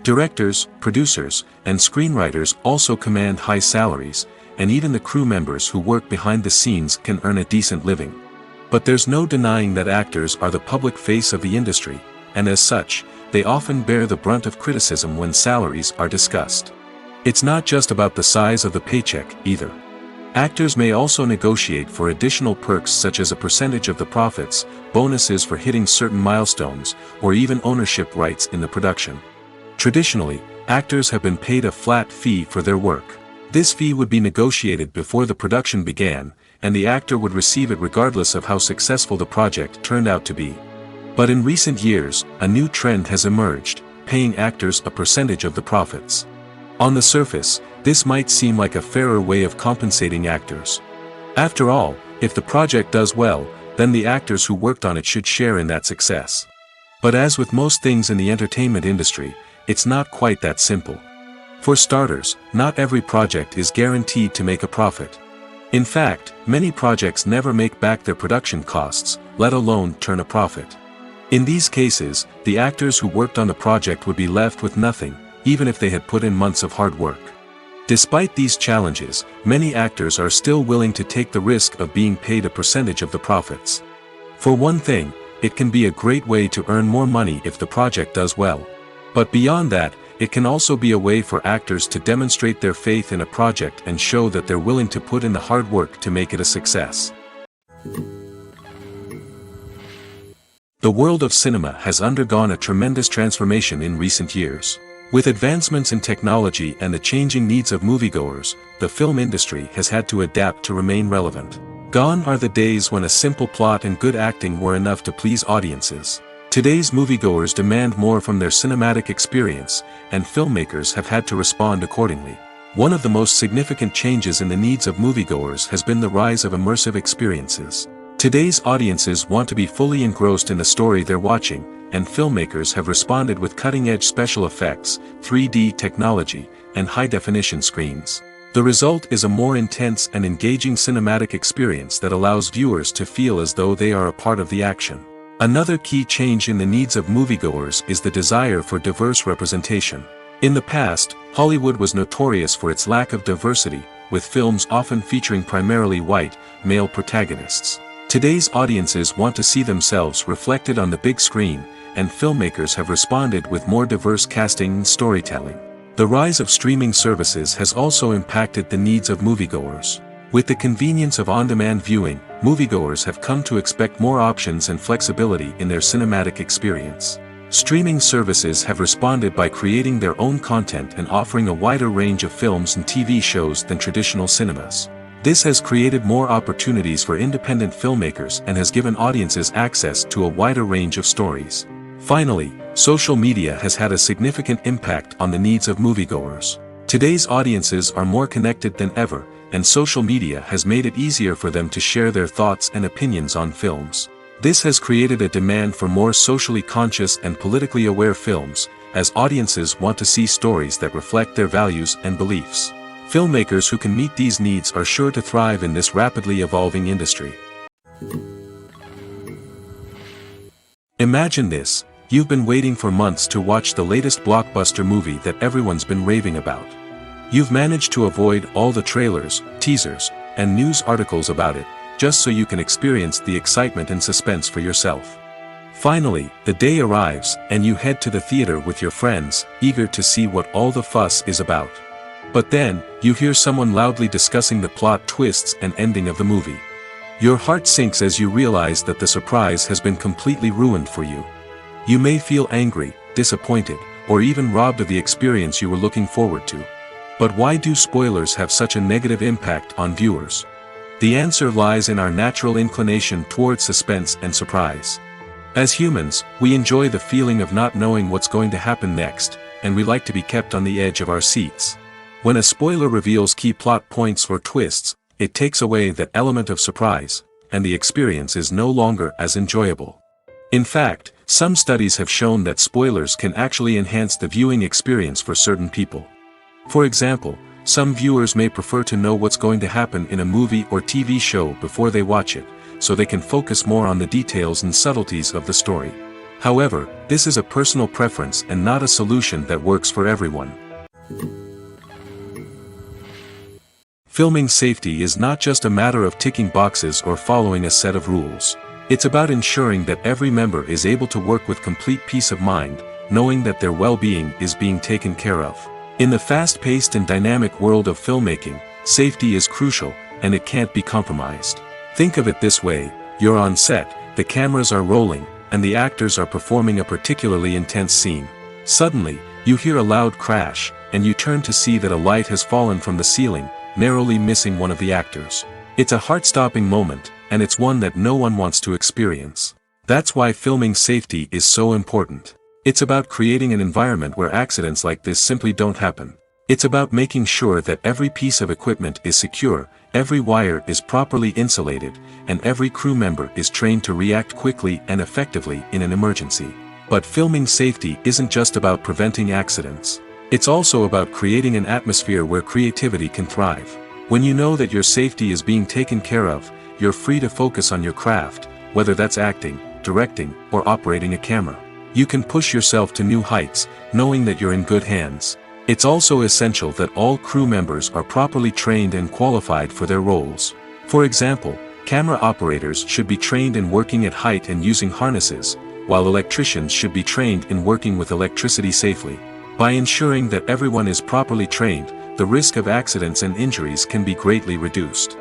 Directors, producers, and screenwriters also command high salaries, and even the crew members who work behind the scenes can earn a decent living. But there's no denying that actors are the public face of the industry, and as such, they often bear the brunt of criticism when salaries are discussed. It's not just about the size of the paycheck, either. Actors may also negotiate for additional perks such as a percentage of the profits, bonuses for hitting certain milestones, or even ownership rights in the production. Traditionally, actors have been paid a flat fee for their work. This fee would be negotiated before the production began, and the actor would receive it regardless of how successful the project turned out to be. But in recent years, a new trend has emerged, paying actors a percentage of the profits. On the surface, this might seem like a fairer way of compensating actors. After all, if the project does well, then the actors who worked on it should share in that success. But as with most things in the entertainment industry, it's not quite that simple. For starters, not every project is guaranteed to make a profit. In fact, many projects never make back their production costs, let alone turn a profit. In these cases, the actors who worked on the project would be left with nothing, even if they had put in months of hard work. Despite these challenges, many actors are still willing to take the risk of being paid a percentage of the profits. For one thing, it can be a great way to earn more money if the project does well. But beyond that, it can also be a way for actors to demonstrate their faith in a project and show that they're willing to put in the hard work to make it a success. The world of cinema has undergone a tremendous transformation in recent years. With advancements in technology and the changing needs of moviegoers, the film industry has had to adapt to remain relevant. Gone are the days when a simple plot and good acting were enough to please audiences. Today's moviegoers demand more from their cinematic experience, and filmmakers have had to respond accordingly. One of the most significant changes in the needs of moviegoers has been the rise of immersive experiences. Today's audiences want to be fully engrossed in the story they're watching, and filmmakers have responded with cutting-edge special effects, 3D technology, and high-definition screens. The result is a more intense and engaging cinematic experience that allows viewers to feel as though they are a part of the action. Another key change in the needs of moviegoers is the desire for diverse representation. In the past, Hollywood was notorious for its lack of diversity, with films often featuring primarily white, male protagonists. Today's audiences want to see themselves reflected on the big screen, and filmmakers have responded with more diverse casting and storytelling. The rise of streaming services has also impacted the needs of moviegoers. With the convenience of on-demand viewing, moviegoers have come to expect more options and flexibility in their cinematic experience. Streaming services have responded by creating their own content and offering a wider range of films and TV shows than traditional cinemas. This has created more opportunities for independent filmmakers and has given audiences access to a wider range of stories. Finally, social media has had a significant impact on the needs of moviegoers. Today's audiences are more connected than ever, and social media has made it easier for them to share their thoughts and opinions on films. This has created a demand for more socially conscious and politically aware films, as audiences want to see stories that reflect their values and beliefs. Filmmakers who can meet these needs are sure to thrive in this rapidly evolving industry. Imagine this: you've been waiting for months to watch the latest blockbuster movie that everyone's been raving about. You've managed to avoid all the trailers, teasers, and news articles about it, just so you can experience the excitement and suspense for yourself. Finally, the day arrives, and you head to the theater with your friends, eager to see what all the fuss is about. But then, you hear someone loudly discussing the plot twists and ending of the movie. Your heart sinks as you realize that the surprise has been completely ruined for you. You may feel angry, disappointed, or even robbed of the experience you were looking forward to. But why do spoilers have such a negative impact on viewers? The answer lies in our natural inclination towards suspense and surprise. As humans, we enjoy the feeling of not knowing what's going to happen next, and we like to be kept on the edge of our seats. When a spoiler reveals key plot points or twists, it takes away that element of surprise, and the experience is no longer as enjoyable. In fact, some studies have shown that spoilers can actually enhance the viewing experience for certain people. For example, some viewers may prefer to know what's going to happen in a movie or TV show before they watch it, so they can focus more on the details and subtleties of the story. However, this is a personal preference and not a solution that works for everyone. Filming safety is not just a matter of ticking boxes or following a set of rules. It's about ensuring that every member is able to work with complete peace of mind, knowing that their well-being is being taken care of. In the fast-paced and dynamic world of filmmaking, safety is crucial, and it can't be compromised. Think of it this way: you're on set, the cameras are rolling, and the actors are performing a particularly intense scene. Suddenly, you hear a loud crash, and you turn to see that a light has fallen from the ceiling, narrowly missing one of the actors. It's a heart-stopping moment, and it's one that no one wants to experience. That's why filming safety is so important. It's about creating an environment where accidents like this simply don't happen. It's about making sure that every piece of equipment is secure, every wire is properly insulated, and every crew member is trained to react quickly and effectively in an emergency. But filming safety isn't just about preventing accidents. It's also about creating an atmosphere where creativity can thrive. When you know that your safety is being taken care of, you're free to focus on your craft, whether that's acting, directing, or operating a camera. You can push yourself to new heights, knowing that you're in good hands. It's also essential that all crew members are properly trained and qualified for their roles. For example, camera operators should be trained in working at height and using harnesses, while electricians should be trained in working with electricity safely. By ensuring that everyone is properly trained, the risk of accidents and injuries can be greatly reduced.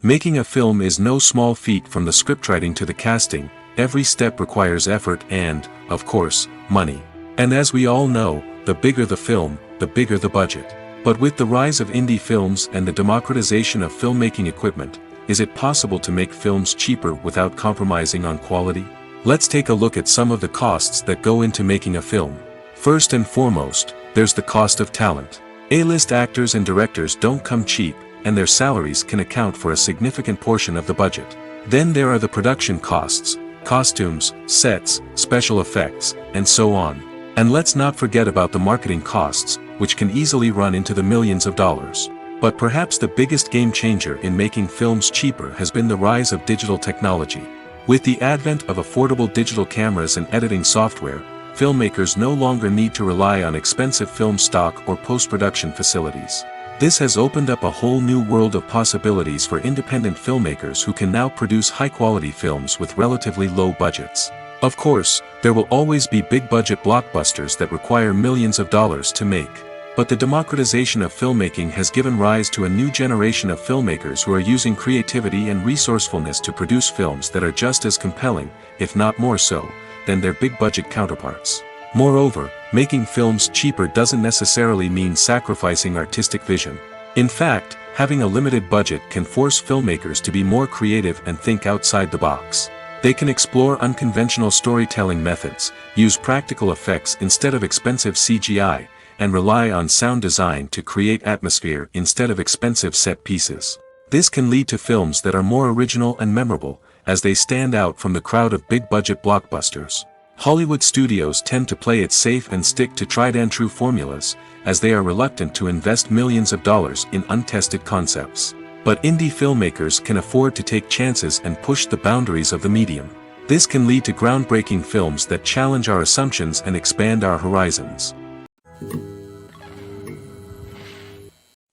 Making a film is no small feat. From the scriptwriting to the casting, every step requires effort and, of course, money. And as we all know, the bigger the film, the bigger the budget. But with the rise of indie films and the democratization of filmmaking equipment, is it possible to make films cheaper without compromising on quality? Let's take a look at some of the costs that go into making a film. First and foremost, there's the cost of talent. A-list actors and directors don't come cheap, and their salaries can account for a significant portion of the budget. Then there are the production costs, costumes, sets, special effects, and so on. And let's not forget about the marketing costs, which can easily run into the millions of dollars. But perhaps the biggest game changer in making films cheaper has been the rise of digital technology. With the advent of affordable digital cameras and editing software, filmmakers no longer need to rely on expensive film stock or post-production facilities. This has opened up a whole new world of possibilities for independent filmmakers who can now produce high-quality films with relatively low budgets. Of course, there will always be big-budget blockbusters that require millions of dollars to make. But the democratization of filmmaking has given rise to a new generation of filmmakers who are using creativity and resourcefulness to produce films that are just as compelling, if not more so, than their big-budget counterparts. Moreover, making films cheaper doesn't necessarily mean sacrificing artistic vision. In fact, having a limited budget can force filmmakers to be more creative and think outside the box. They can explore unconventional storytelling methods, use practical effects instead of expensive CGI, and rely on sound design to create atmosphere instead of expensive set pieces. This can lead to films that are more original and memorable, as they stand out from the crowd of big-budget blockbusters. Hollywood studios tend to play it safe and stick to tried-and-true formulas, as they are reluctant to invest millions of dollars in untested concepts. But indie filmmakers can afford to take chances and push the boundaries of the medium. This can lead to groundbreaking films that challenge our assumptions and expand our horizons.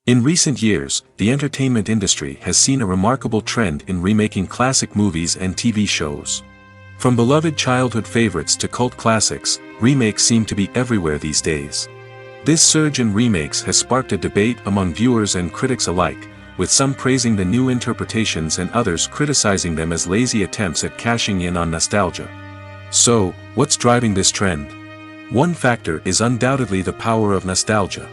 In recent years, the entertainment industry has seen a remarkable trend in remaking classic movies and TV shows. From beloved childhood favorites to cult classics, remakes seem to be everywhere these days. This surge in remakes has sparked a debate among viewers and critics alike, with some praising the new interpretations and others criticizing them as lazy attempts at cashing in on nostalgia. So, what's driving this trend? One factor is undoubtedly the power of nostalgia.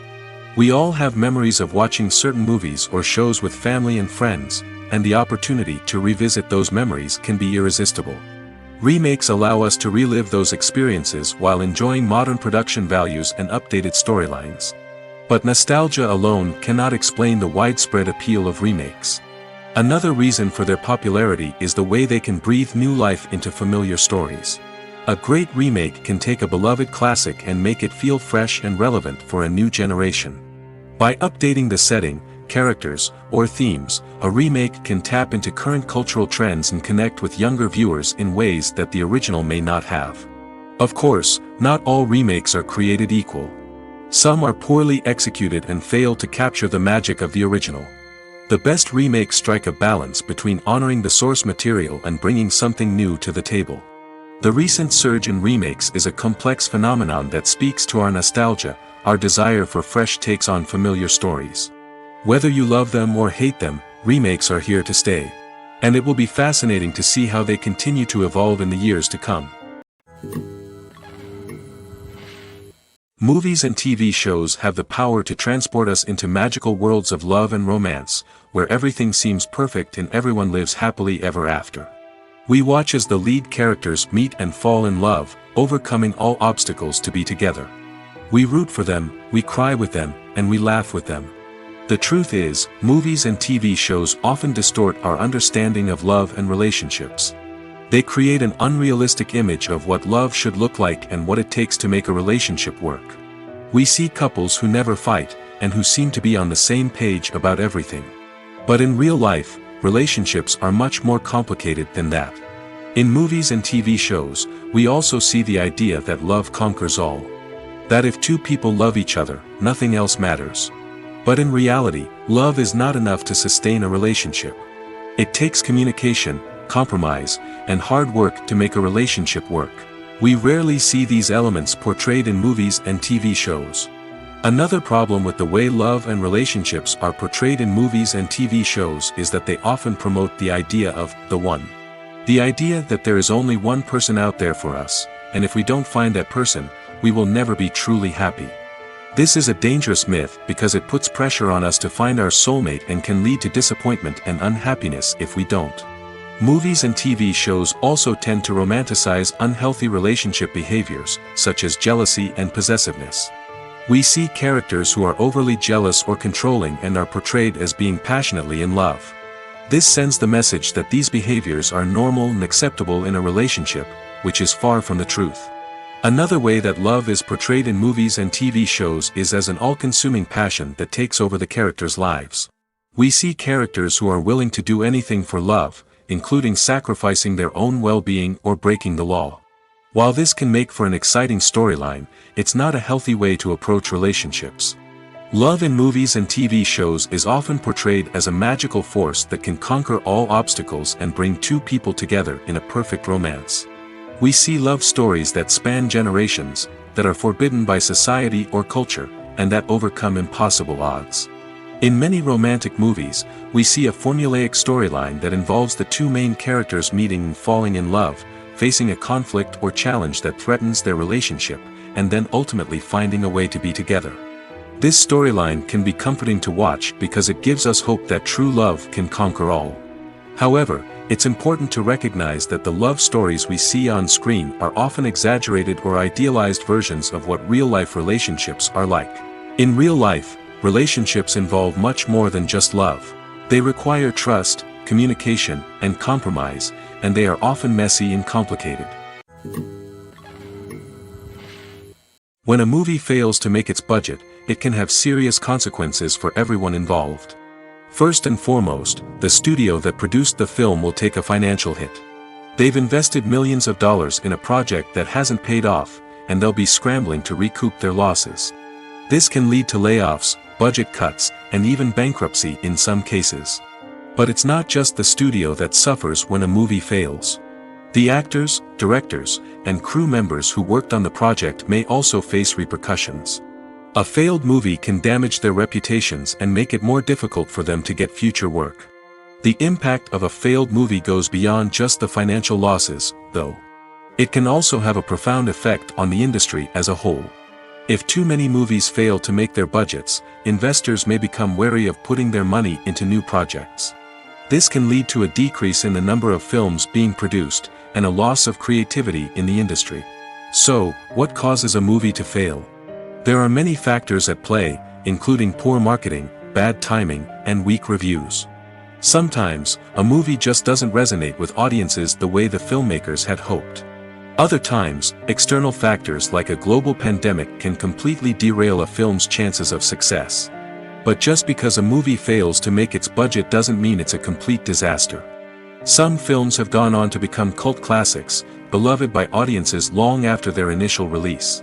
We all have memories of watching certain movies or shows with family and friends, and the opportunity to revisit those memories can be irresistible. Remakes allow us to relive those experiences while enjoying modern production values and updated storylines. But nostalgia alone cannot explain the widespread appeal of remakes. Another reason for their popularity is the way they can breathe new life into familiar stories. A great remake can take a beloved classic and make it feel fresh and relevant for a new generation. By updating the setting, characters, or themes, a remake can tap into current cultural trends and connect with younger viewers in ways that the original may not have. Of course, not all remakes are created equal. Some are poorly executed and fail to capture the magic of the original. The best remakes strike a balance between honoring the source material and bringing something new to the table. The recent surge in remakes is a complex phenomenon that speaks to our nostalgia, our desire for fresh takes on familiar stories. Whether you love them or hate them, remakes are here to stay. And it will be fascinating to see how they continue to evolve in the years to come. Movies and TV shows have the power to transport us into magical worlds of love and romance, where everything seems perfect and everyone lives happily ever after. We watch as the lead characters meet and fall in love, overcoming all obstacles to be together. We root for them, we cry with them, and we laugh with them. The truth is, movies and TV shows often distort our understanding of love and relationships. They create an unrealistic image of what love should look like and what it takes to make a relationship work. We see couples who never fight, and who seem to be on the same page about everything. But in real life, relationships are much more complicated than that. In movies and TV shows, we also see the idea that love conquers all. That if two people love each other, nothing else matters. But in reality, love is not enough to sustain a relationship. It takes communication, compromise, and hard work to make a relationship work. We rarely see these elements portrayed in movies and TV shows. Another problem with the way love and relationships are portrayed in movies and TV shows is that they often promote the idea of the one. The idea that there is only one person out there for us, and if we don't find that person, we will never be truly happy. This is a dangerous myth because it puts pressure on us to find our soulmate and can lead to disappointment and unhappiness if we don't. Movies and TV shows also tend to romanticize unhealthy relationship behaviors, such as jealousy and possessiveness. We see characters who are overly jealous or controlling and are portrayed as being passionately in love. This sends the message that these behaviors are normal and acceptable in a relationship, which is far from the truth. Another way that love is portrayed in movies and TV shows is as an all-consuming passion that takes over the characters' lives. We see characters who are willing to do anything for love, including sacrificing their own well-being or breaking the law. While this can make for an exciting storyline, it's not a healthy way to approach relationships. Love in movies and TV shows is often portrayed as a magical force that can conquer all obstacles and bring two people together in a perfect romance. We see love stories that span generations, that are forbidden by society or culture, and that overcome impossible odds. In many romantic movies, we see a formulaic storyline that involves the two main characters meeting and falling in love, facing a conflict or challenge that threatens their relationship, and then ultimately finding a way to be together. This storyline can be comforting to watch because it gives us hope that true love can conquer all. However, it's important to recognize that the love stories we see on screen are often exaggerated or idealized versions of what real-life relationships are like. In real life, relationships involve much more than just love. They require trust, communication, and compromise, and they are often messy and complicated. When a movie fails to make its budget, it can have serious consequences for everyone involved. First and foremost, the studio that produced the film will take a financial hit. They've invested millions of dollars in a project that hasn't paid off, and they'll be scrambling to recoup their losses. This can lead to layoffs, budget cuts, and even bankruptcy in some cases. But it's not just the studio that suffers when a movie fails. The actors, directors, and crew members who worked on the project may also face repercussions. A failed movie can damage their reputations and make it more difficult for them to get future work. The impact of a failed movie goes beyond just the financial losses, though. It can also have a profound effect on the industry as a whole. If too many movies fail to make their budgets, investors may become wary of putting their money into new projects. This can lead to a decrease in the number of films being produced, and a loss of creativity in the industry. So, what causes a movie to fail? There are many factors at play, including poor marketing, bad timing, and weak reviews. Sometimes, a movie just doesn't resonate with audiences the way the filmmakers had hoped. Other times, external factors like a global pandemic can completely derail a film's chances of success. But just because a movie fails to make its budget doesn't mean it's a complete disaster. Some films have gone on to become cult classics, beloved by audiences long after their initial release.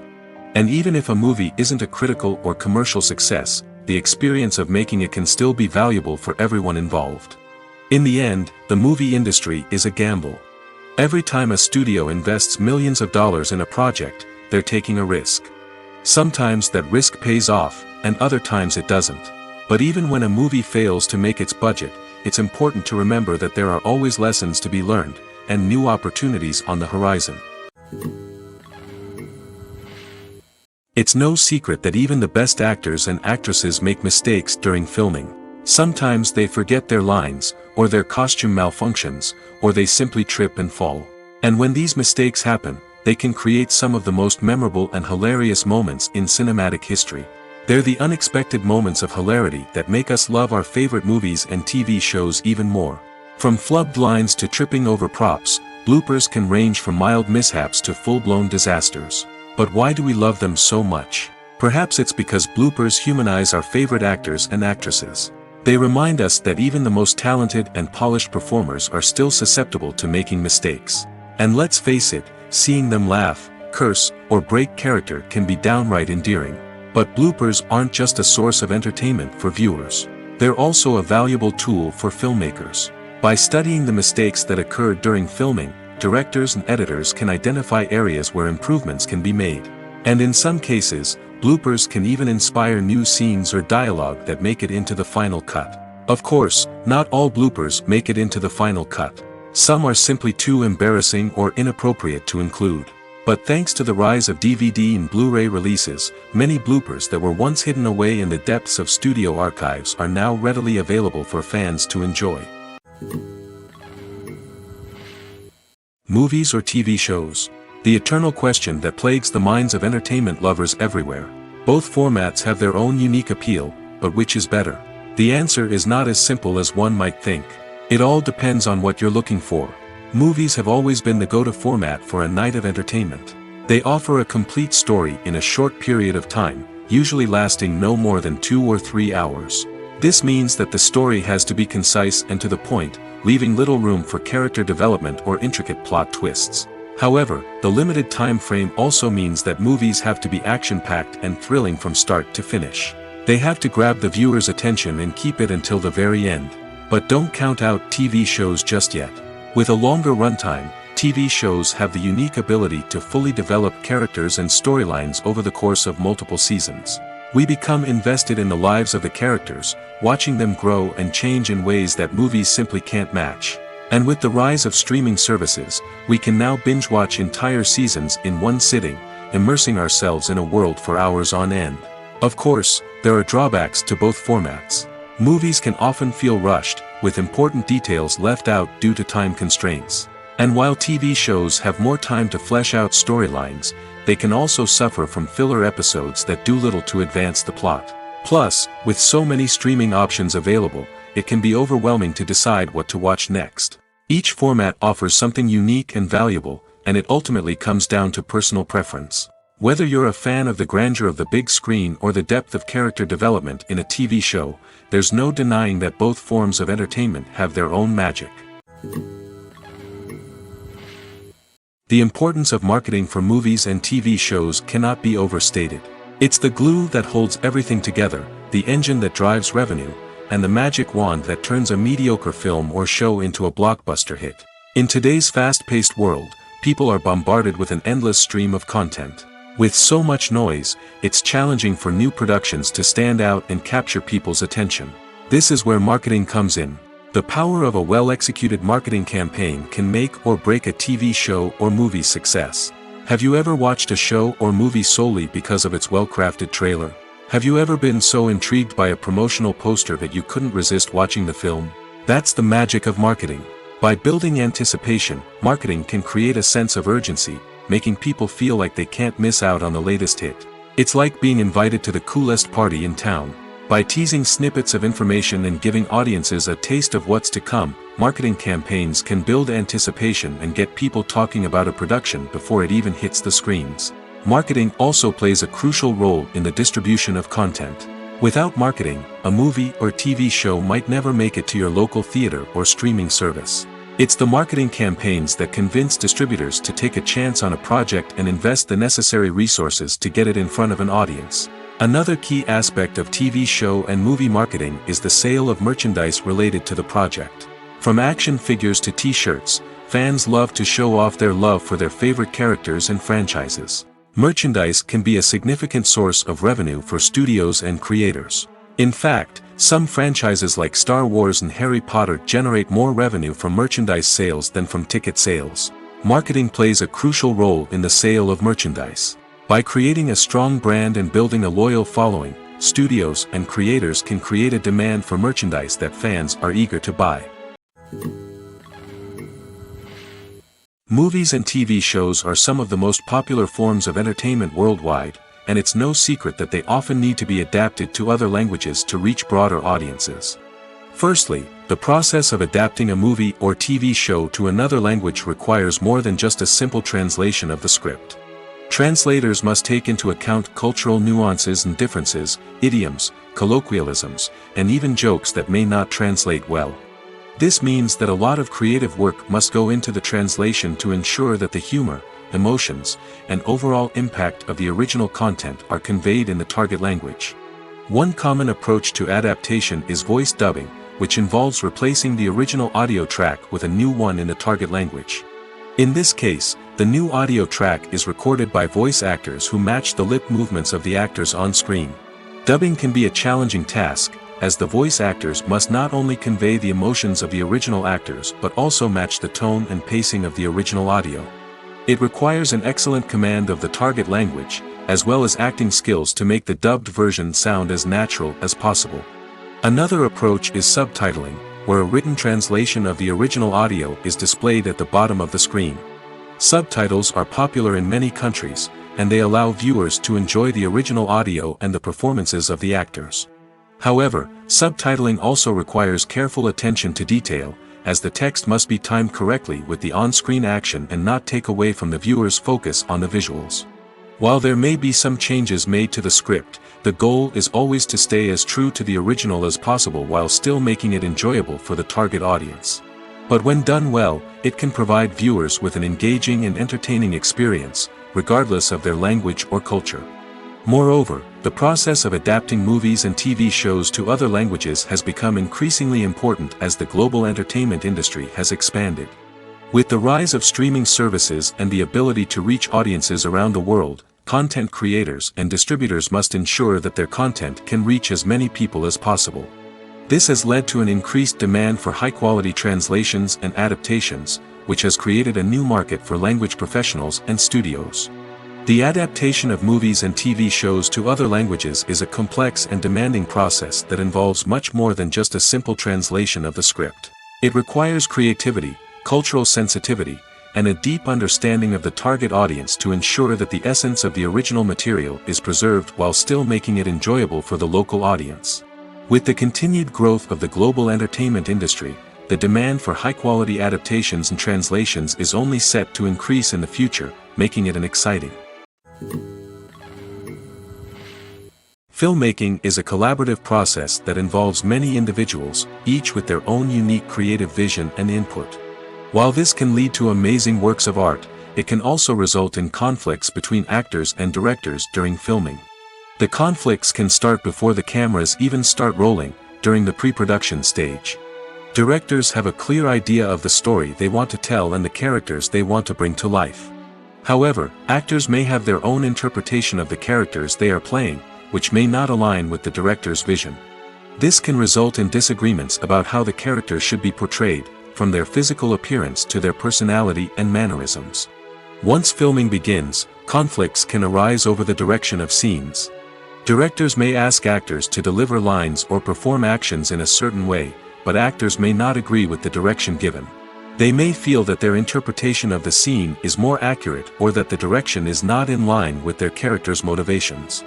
And even if a movie isn't a critical or commercial success, the experience of making it can still be valuable for everyone involved. In the end, the movie industry is a gamble. Every time a studio invests millions of dollars in a project, they're taking a risk. Sometimes that risk pays off, and other times it doesn't. But even when a movie fails to make its budget, it's important to remember that there are always lessons to be learned, and new opportunities on the horizon. It's no secret that even the best actors and actresses make mistakes during filming. Sometimes they forget their lines, or their costume malfunctions, or they simply trip and fall. And when these mistakes happen, they can create some of the most memorable and hilarious moments in cinematic history. They're the unexpected moments of hilarity that make us love our favorite movies and TV shows even more. From flubbed lines to tripping over props, bloopers can range from mild mishaps to full-blown disasters. But why do we love them so much? Perhaps it's because bloopers humanize our favorite actors and actresses. They remind us that even the most talented and polished performers are still susceptible to making mistakes. And let's face it, seeing them laugh, curse, or break character can be downright endearing. But bloopers aren't just a source of entertainment for viewers. They're also a valuable tool for filmmakers. By studying the mistakes that occurred during filming, directors and editors can identify areas where improvements can be made. And in some cases, Bloopers can even inspire new scenes or dialogue that make it into the final cut. Of course, not all bloopers make it into the final cut. Some are simply too embarrassing or inappropriate to include. But thanks to the rise of DVD and Blu-ray releases, many bloopers that were once hidden away in the depths of studio archives are now readily available for fans to enjoy. Movies or TV shows? The eternal question that plagues the minds of entertainment lovers everywhere. Both formats have their own unique appeal, but which is better? The answer is not as simple as one might think. It all depends on what you're looking for. Movies have always been the go-to format for a night of entertainment. They offer a complete story in a short period of time, usually lasting no more than 2 or 3 hours. This means that the story has to be concise and to the point, leaving little room for character development or intricate plot twists. However, the limited time frame also means that movies have to be action-packed and thrilling from start to finish. They have to grab the viewer's attention and keep it until the very end. But don't count out TV shows just yet. With a longer runtime, TV shows have the unique ability to fully develop characters and storylines over the course of multiple seasons. We become invested in the lives of the characters, watching them grow and change in ways that movies simply can't match. And with the rise of streaming services, we can now binge-watch entire seasons in one sitting, immersing ourselves in a world for hours on end. Of course, there are drawbacks to both formats. Movies can often feel rushed, with important details left out due to time constraints. And while TV shows have more time to flesh out storylines, they can also suffer from filler episodes that do little to advance the plot. Plus, with so many streaming options available, it can be overwhelming to decide what to watch next. Each format offers something unique and valuable, and it ultimately comes down to personal preference. Whether you're a fan of the grandeur of the big screen or the depth of character development in a TV show, there's no denying that both forms of entertainment have their own magic. The importance of marketing for movies and TV shows cannot be overstated. It's the glue that holds everything together, the engine that drives revenue, and the magic wand that turns a mediocre film or show into a blockbuster hit. In today's fast-paced world, people are bombarded with an endless stream of content. With so much noise, it's challenging for new productions to stand out and capture people's attention. This is where marketing comes in. The power of a well-executed marketing campaign can make or break a TV show or movie's success. Have you ever watched a show or movie solely because of its well-crafted trailer? Have you ever been so intrigued by a promotional poster that you couldn't resist watching the film? That's the magic of marketing. By building anticipation, marketing can create a sense of urgency, making people feel like they can't miss out on the latest hit. It's like being invited to the coolest party in town. By teasing snippets of information and giving audiences a taste of what's to come, marketing campaigns can build anticipation and get people talking about a production before it even hits the screens. Marketing also plays a crucial role in the distribution of content. Without marketing, a movie or TV show might never make it to your local theater or streaming service. It's the marketing campaigns that convince distributors to take a chance on a project and invest the necessary resources to get it in front of an audience. Another key aspect of TV show and movie marketing is the sale of merchandise related to the project. From action figures to t-shirts, fans love to show off their love for their favorite characters and franchises. Merchandise can be a significant source of revenue for studios and creators. In fact, some franchises like Star Wars and Harry Potter generate more revenue from merchandise sales than from ticket sales. Marketing plays a crucial role in the sale of merchandise. By creating a strong brand and building a loyal following, studios and creators can create a demand for merchandise that fans are eager to buy. Movies and TV shows are some of the most popular forms of entertainment worldwide, and it's no secret that they often need to be adapted to other languages to reach broader audiences. Firstly, the process of adapting a movie or TV show to another language requires more than just a simple translation of the script. Translators must take into account cultural nuances and differences, idioms, colloquialisms, and even jokes that may not translate well. This means that a lot of creative work must go into the translation to ensure that the humor, emotions, and overall impact of the original content are conveyed in the target language. One common approach to adaptation is voice dubbing, which involves replacing the original audio track with a new one in the target language. In this case, The new audio track is recorded by voice actors who match the lip movements of the actors on screen. Dubbing can be a challenging task, as the voice actors must not only convey the emotions of the original actors but also match the tone and pacing of the original audio. It requires an excellent command of the target language, as well as acting skills to make the dubbed version sound as natural as possible. Another approach is subtitling, where a written translation of the original audio is displayed at the bottom of the screen. Subtitles are popular in many countries, and they allow viewers to enjoy the original audio and the performances of the actors. However, subtitling also requires careful attention to detail, as the text must be timed correctly with the on-screen action and not take away from the viewer's focus on the visuals. While there may be some changes made to the script, the goal is always to stay as true to the original as possible while still making it enjoyable for the target audience. But when done well, it can provide viewers with an engaging and entertaining experience, regardless of their language or culture. Moreover, the process of adapting movies and TV shows to other languages has become increasingly important as the global entertainment industry has expanded. With the rise of streaming services and the ability to reach audiences around the world, content creators and distributors must ensure that their content can reach as many people as possible. This has led to an increased demand for high-quality translations and adaptations, which has created a new market for language professionals and studios. The adaptation of movies and TV shows to other languages is a complex and demanding process that involves much more than just a simple translation of the script. It requires creativity, cultural sensitivity, and a deep understanding of the target audience to ensure that the essence of the original material is preserved while still making it enjoyable for the local audience. With the continued growth of the global entertainment industry, the demand for high-quality adaptations and translations is only set to increase in the future, making it an exciting. Filmmaking is a collaborative process that involves many individuals, each with their own unique creative vision and input. While this can lead to amazing works of art, it can also result in conflicts between actors and directors during filming. The conflicts can start before the cameras even start rolling, during the pre-production stage. Directors have a clear idea of the story they want to tell and the characters they want to bring to life. However, actors may have their own interpretation of the characters they are playing, which may not align with the director's vision. This can result in disagreements about how the characters should be portrayed, from their physical appearance to their personality and mannerisms. Once filming begins, conflicts can arise over the direction of scenes. Directors may ask actors to deliver lines or perform actions in a certain way, but actors may not agree with the direction given. They may feel that their interpretation of the scene is more accurate or that the direction is not in line with their character's motivations.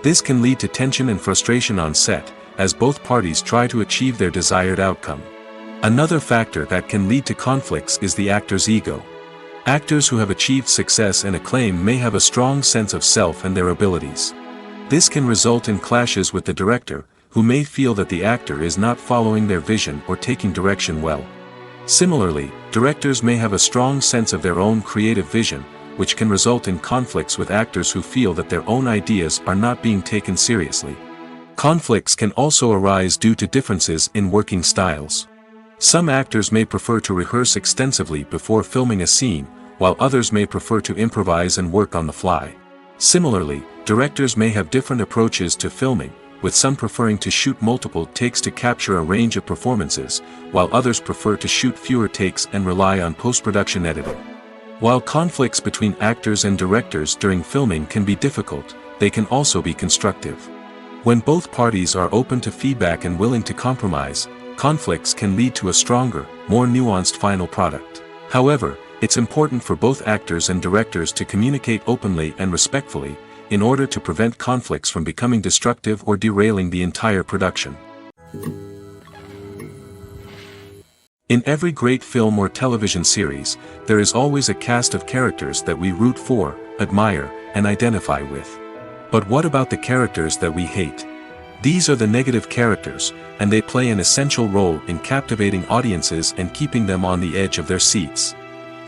This can lead to tension and frustration on set, as both parties try to achieve their desired outcome. Another factor that can lead to conflicts is the actor's ego. Actors who have achieved success and acclaim may have a strong sense of self and their abilities. This can result in clashes with the director, who may feel that the actor is not following their vision or taking direction well. Similarly, directors may have a strong sense of their own creative vision, which can result in conflicts with actors who feel that their own ideas are not being taken seriously. Conflicts can also arise due to differences in working styles. Some actors may prefer to rehearse extensively before filming a scene, while others may prefer to improvise and work on the fly. Similarly, directors may have different approaches to filming, with some preferring to shoot multiple takes to capture a range of performances, while others prefer to shoot fewer takes and rely on post-production editing. While conflicts between actors and directors during filming can be difficult, they can also be constructive. When both parties are open to feedback and willing to compromise, conflicts can lead to a stronger, more nuanced final product. However, it's important for both actors and directors to communicate openly and respectfully, in order to prevent conflicts from becoming destructive or derailing the entire production. In every great film or television series, there is always a cast of characters that we root for, admire, and identify with. But what about the characters that we hate? These are the negative characters, and they play an essential role in captivating audiences and keeping them on the edge of their seats.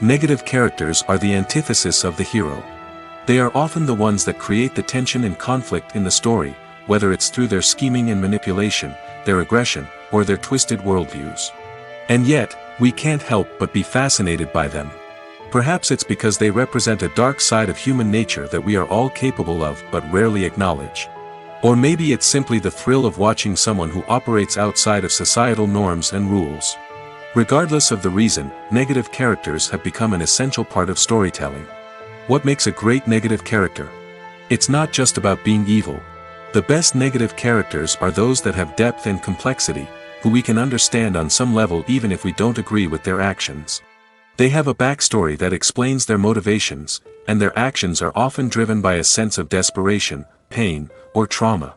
Negative characters are the antithesis of the hero. They are often the ones that create the tension and conflict in the story, whether it's through their scheming and manipulation, their aggression, or their twisted worldviews. And yet, we can't help but be fascinated by them. Perhaps it's because they represent a dark side of human nature that we are all capable of but rarely acknowledge. Or maybe it's simply the thrill of watching someone who operates outside of societal norms and rules. Regardless of the reason, negative characters have become an essential part of storytelling. What makes a great negative character? It's not just about being evil. The best negative characters are those that have depth and complexity, who we can understand on some level even if we don't agree with their actions. They have a backstory that explains their motivations, and their actions are often driven by a sense of desperation, pain, or trauma.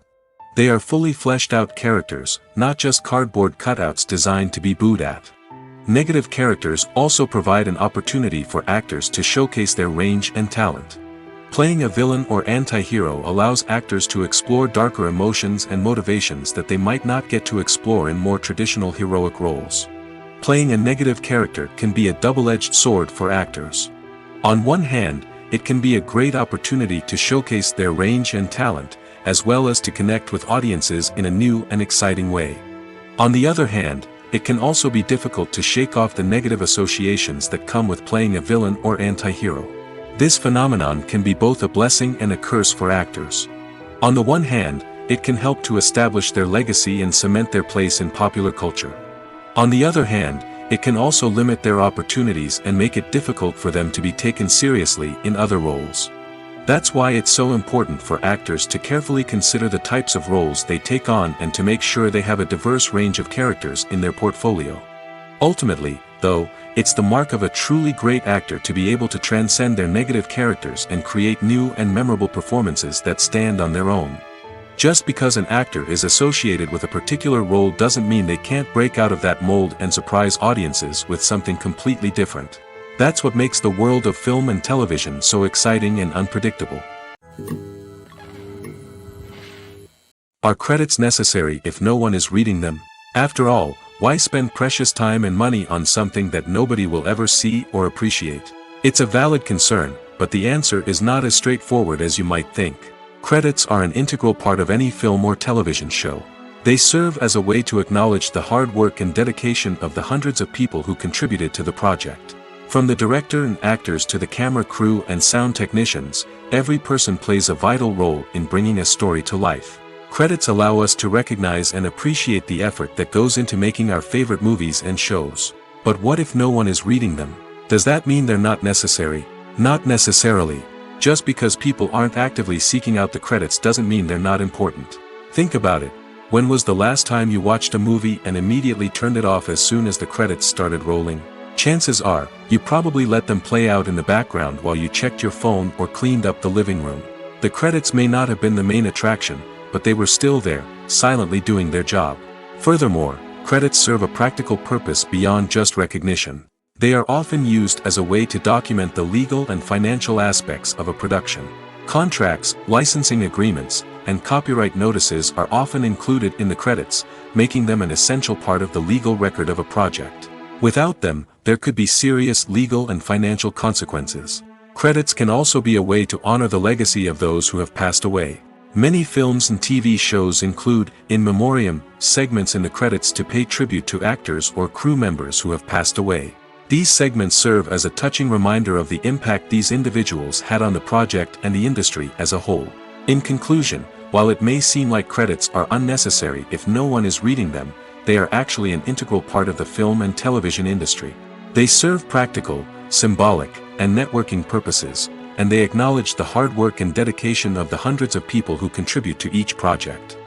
They are fully fleshed out characters, not just cardboard cutouts designed to be booed at. Negative characters also provide an opportunity for actors to showcase their range and talent. Playing a villain or anti-hero allows actors to explore darker emotions and motivations that they might not get to explore in more traditional heroic roles. Playing a negative character can be a double-edged sword for actors. On one hand, it can be a great opportunity to showcase their range and talent, as well as to connect with audiences in a new and exciting way. On the other hand, it can also be difficult to shake off the negative associations that come with playing a villain or anti-hero. This phenomenon can be both a blessing and a curse for actors. On the one hand, it can help to establish their legacy and cement their place in popular culture. On the other hand, it can also limit their opportunities and make it difficult for them to be taken seriously in other roles. That's why it's so important for actors to carefully consider the types of roles they take on and to make sure they have a diverse range of characters in their portfolio. Ultimately, though, it's the mark of a truly great actor to be able to transcend their negative characters and create new and memorable performances that stand on their own. Just because an actor is associated with a particular role doesn't mean they can't break out of that mold and surprise audiences with something completely different. That's what makes the world of film and television so exciting and unpredictable. Are credits necessary if no one is reading them? After all, why spend precious time and money on something that nobody will ever see or appreciate? It's a valid concern, but the answer is not as straightforward as you might think. Credits are an integral part of any film or television show. They serve as a way to acknowledge the hard work and dedication of the hundreds of people who contributed to the project. From the director and actors to the camera crew and sound technicians, every person plays a vital role in bringing a story to life. Credits allow us to recognize and appreciate the effort that goes into making our favorite movies and shows. But what if no one is reading them? Does that mean they're not necessary? Not necessarily. Just because people aren't actively seeking out the credits doesn't mean they're not important. Think about it. When was the last time you watched a movie and immediately turned it off as soon as the credits started rolling? Chances are, you probably let them play out in the background while you checked your phone or cleaned up the living room. The credits may not have been the main attraction, but they were still there, silently doing their job. Furthermore, credits serve a practical purpose beyond just recognition. They are often used as a way to document the legal and financial aspects of a production. Contracts, licensing agreements, and copyright notices are often included in the credits, making them an essential part of the legal record of a project. Without them, there could be serious legal and financial consequences. Credits can also be a way to honor the legacy of those who have passed away. Many films and TV shows include, in memoriam, segments in the credits to pay tribute to actors or crew members who have passed away. These segments serve as a touching reminder of the impact these individuals had on the project and the industry as a whole. In conclusion, while it may seem like credits are unnecessary if no one is reading them, they are actually an integral part of the film and television industry. They serve practical, symbolic, and networking purposes, and they acknowledge the hard work and dedication of the hundreds of people who contribute to each project.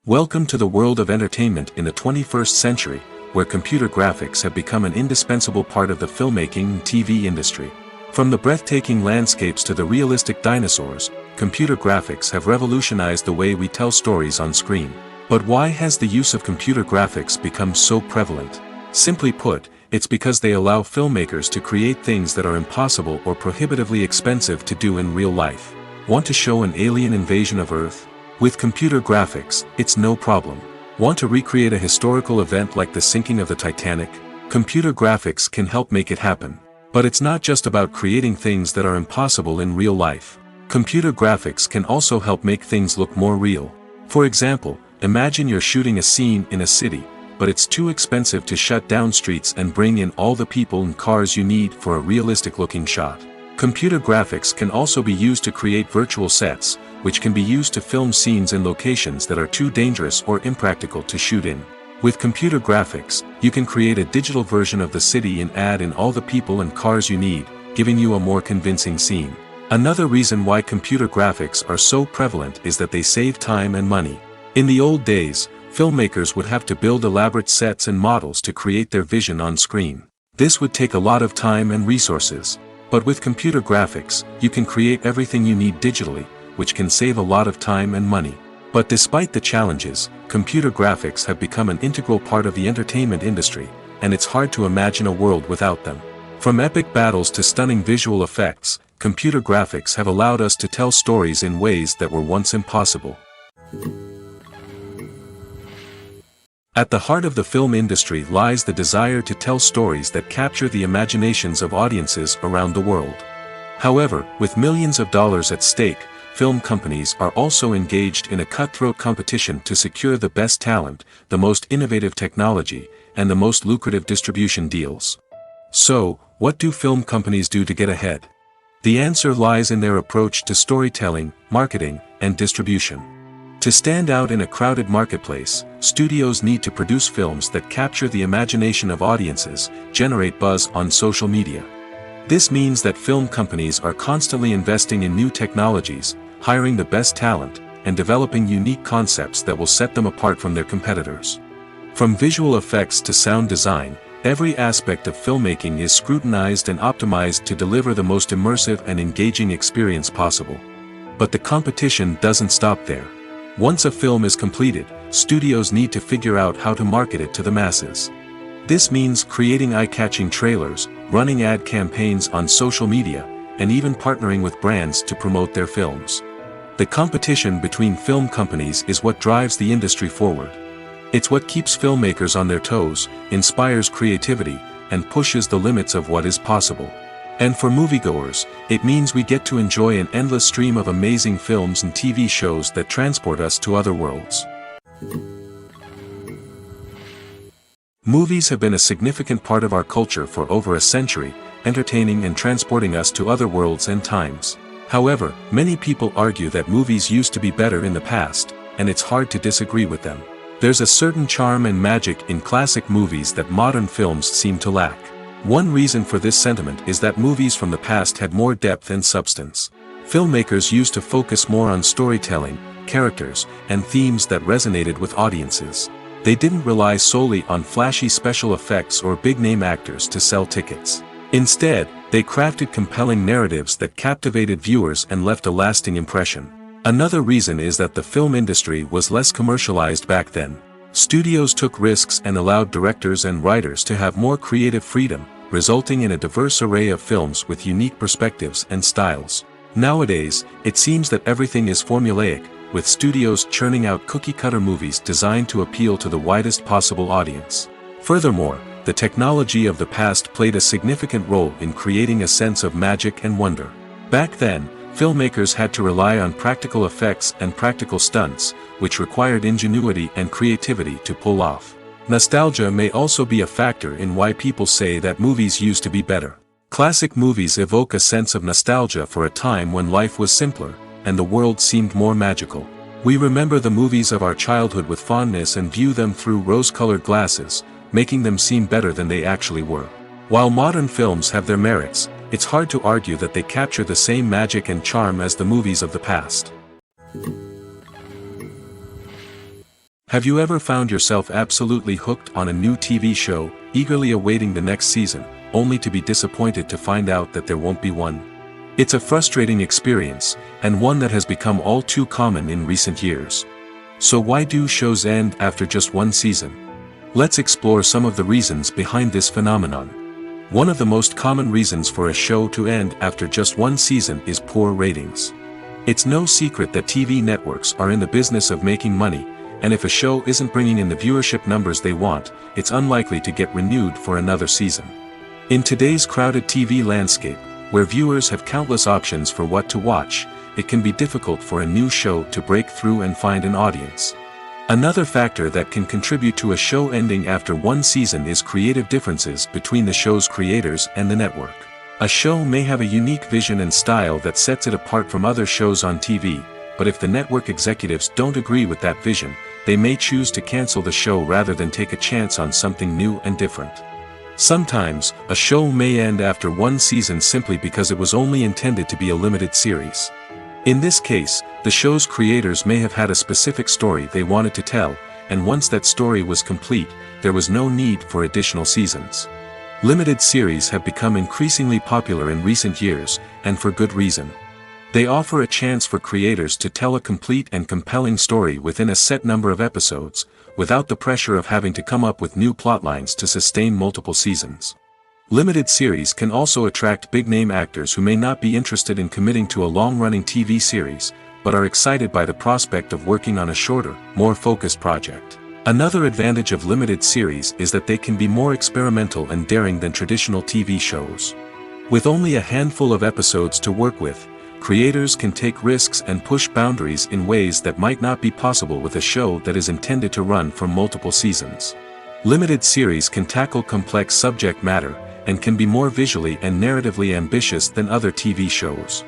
Welcome to the world of entertainment in the 21st century, where computer graphics have become an indispensable part of the filmmaking and TV industry. From the breathtaking landscapes to the realistic dinosaurs, computer graphics have revolutionized the way we tell stories on screen. But why has the use of computer graphics become so prevalent? Simply put, it's because they allow filmmakers to create things that are impossible or prohibitively expensive to do in real life. Want to show an alien invasion of Earth? With computer graphics, it's no problem. Want to recreate a historical event like the sinking of the Titanic? Computer graphics can help make it happen. But it's not just about creating things that are impossible in real life. Computer graphics can also help make things look more real. For example, imagine you're shooting a scene in a city, but it's too expensive to shut down streets and bring in all the people and cars you need for a realistic-looking shot. Computer graphics can also be used to create virtual sets, which can be used to film scenes in locations that are too dangerous or impractical to shoot in. With computer graphics, you can create a digital version of the city and add in all the people and cars you need, giving you a more convincing scene. Another reason why computer graphics are so prevalent is that they save time and money. In the old days, filmmakers would have to build elaborate sets and models to create their vision on screen. This would take a lot of time and resources. But with computer graphics, you can create everything you need digitally, which can save a lot of time and money. But despite the challenges, computer graphics have become an integral part of the entertainment industry, and it's hard to imagine a world without them. From epic battles to stunning visual effects, computer graphics have allowed us to tell stories in ways that were once impossible. At the heart of the film industry lies the desire to tell stories that capture the imaginations of audiences around the world. However, with millions of dollars at stake, film companies are also engaged in a cutthroat competition to secure the best talent, the most innovative technology, and the most lucrative distribution deals. So, what do film companies do to get ahead? The answer lies in their approach to storytelling, marketing, and distribution. To stand out in a crowded marketplace, studios need to produce films that capture the imagination of audiences, generate buzz on social media. This means that film companies are constantly investing in new technologies, hiring the best talent, and developing unique concepts that will set them apart from their competitors. From visual effects to sound design, every aspect of filmmaking is scrutinized and optimized to deliver the most immersive and engaging experience possible. But the competition doesn't stop there. Once a film is completed, studios need to figure out how to market it to the masses. This means creating eye-catching trailers, running ad campaigns on social media, and even partnering with brands to promote their films. The competition between film companies is what drives the industry forward. It's what keeps filmmakers on their toes, inspires creativity, and pushes the limits of what is possible. And for moviegoers, it means we get to enjoy an endless stream of amazing films and TV shows that transport us to other worlds. Movies have been a significant part of our culture for over a century, entertaining and transporting us to other worlds and times. However, many people argue that movies used to be better in the past, and it's hard to disagree with them. There's a certain charm and magic in classic movies that modern films seem to lack. One reason for this sentiment is that movies from the past had more depth and substance. Filmmakers used to focus more on storytelling, characters, and themes that resonated with audiences. They didn't rely solely on flashy special effects or big-name actors to sell tickets. Instead, they crafted compelling narratives that captivated viewers and left a lasting impression. Another reason is that the film industry was less commercialized back then. Studios took risks and allowed directors and writers to have more creative freedom, resulting in a diverse array of films with unique perspectives and styles. Nowadays, it seems that everything is formulaic, with studios churning out cookie-cutter movies designed to appeal to the widest possible audience. Furthermore, the technology of the past played a significant role in creating a sense of magic and wonder. Back then, filmmakers had to rely on practical effects and practical stunts, which required ingenuity and creativity to pull off. Nostalgia may also be a factor in why people say that movies used to be better. Classic movies evoke a sense of nostalgia for a time when life was simpler, and the world seemed more magical. We remember the movies of our childhood with fondness and view them through rose-colored glasses, making them seem better than they actually were. While modern films have their merits, it's hard to argue that they capture the same magic and charm as the movies of the past. Have you ever found yourself absolutely hooked on a new TV show, eagerly awaiting the next season, only to be disappointed to find out that there won't be one? It's a frustrating experience, and one that has become all too common in recent years. So why do shows end after just one season? Let's explore some of the reasons behind this phenomenon. One of the most common reasons for a show to end after just one season is poor ratings. It's no secret that TV networks are in the business of making money, and if a show isn't bringing in the viewership numbers they want, it's unlikely to get renewed for another season. In today's crowded TV landscape, where viewers have countless options for what to watch, it can be difficult for a new show to break through and find an audience. Another factor that can contribute to a show ending after one season is creative differences between the show's creators and the network. A show may have a unique vision and style that sets it apart from other shows on TV, but if the network executives don't agree with that vision, they may choose to cancel the show rather than take a chance on something new and different. Sometimes, a show may end after one season simply because it was only intended to be a limited series. In this case, the show's creators may have had a specific story they wanted to tell, and once that story was complete, there was no need for additional seasons. Limited series have become increasingly popular in recent years, and for good reason. They offer a chance for creators to tell a complete and compelling story within a set number of episodes, without the pressure of having to come up with new plotlines to sustain multiple seasons. Limited series can also attract big-name actors who may not be interested in committing to a long-running TV series, but are excited by the prospect of working on a shorter, more focused project. Another advantage of limited series is that they can be more experimental and daring than traditional TV shows. With only a handful of episodes to work with, creators can take risks and push boundaries in ways that might not be possible with a show that is intended to run for multiple seasons. Limited series can tackle complex subject matter, and can be more visually and narratively ambitious than other TV shows.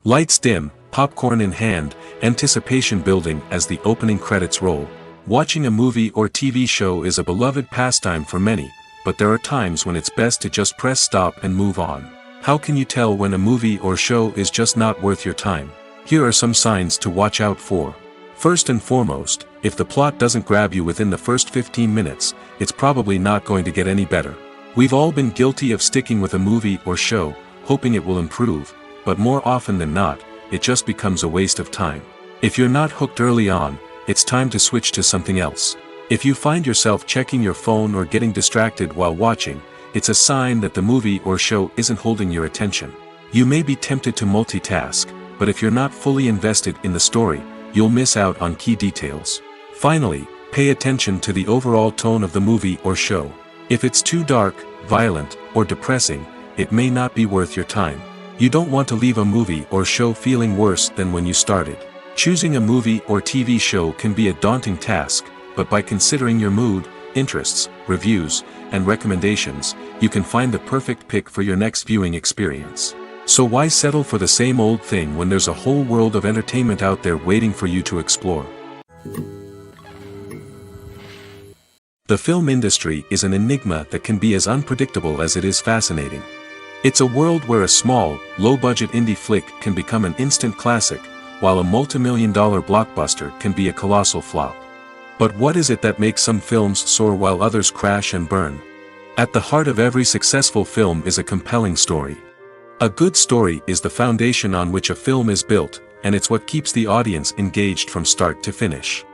Lights dim, popcorn in hand, anticipation building as the opening credits roll. Watching a movie or TV show is a beloved pastime for many, but there are times when it's best to just press stop and move on. How can you tell when a movie or show is just not worth your time? Here are some signs to watch out for. First and foremost, if the plot doesn't grab you within the first 15 minutes, it's probably not going to get any better. We've all been guilty of sticking with a movie or show, hoping it will improve, but more often than not, it just becomes a waste of time. If you're not hooked early on, it's time to switch to something else. If you find yourself checking your phone or getting distracted while watching, it's a sign that the movie or show isn't holding your attention. You may be tempted to multitask, but if you're not fully invested in the story, you'll miss out on key details. Finally, pay attention to the overall tone of the movie or show. If it's too dark, violent, or depressing, it may not be worth your time. You don't want to leave a movie or show feeling worse than when you started. Choosing a movie or TV show can be a daunting task, but by considering your mood, interests, reviews, and recommendations, you can find the perfect pick for your next viewing experience. So why settle for the same old thing when there's a whole world of entertainment out there waiting for you to explore? The film industry is an enigma that can be as unpredictable as it is fascinating. It's a world where a small, low-budget indie flick can become an instant classic, while a multi-million-dollar blockbuster can be a colossal flop. But what is it that makes some films soar while others crash and burn? At the heart of every successful film is a compelling story. A good story is the foundation on which a film is built, and it's what keeps the audience engaged from start to finish.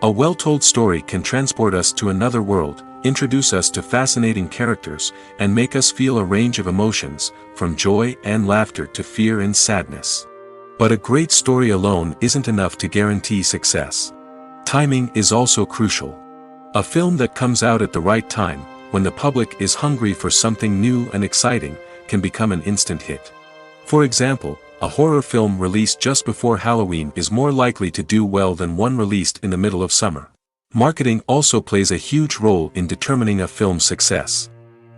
A well-told story can transport us to another world, introduce us to fascinating characters, and make us feel a range of emotions, from joy and laughter to fear and sadness. But a great story alone isn't enough to guarantee success. Timing is also crucial. A film that comes out at the right time, when the public is hungry for something new and exciting, can become an instant hit. For example, a horror film released just before Halloween is more likely to do well than one released in the middle of summer. Marketing also plays a huge role in determining a film's success.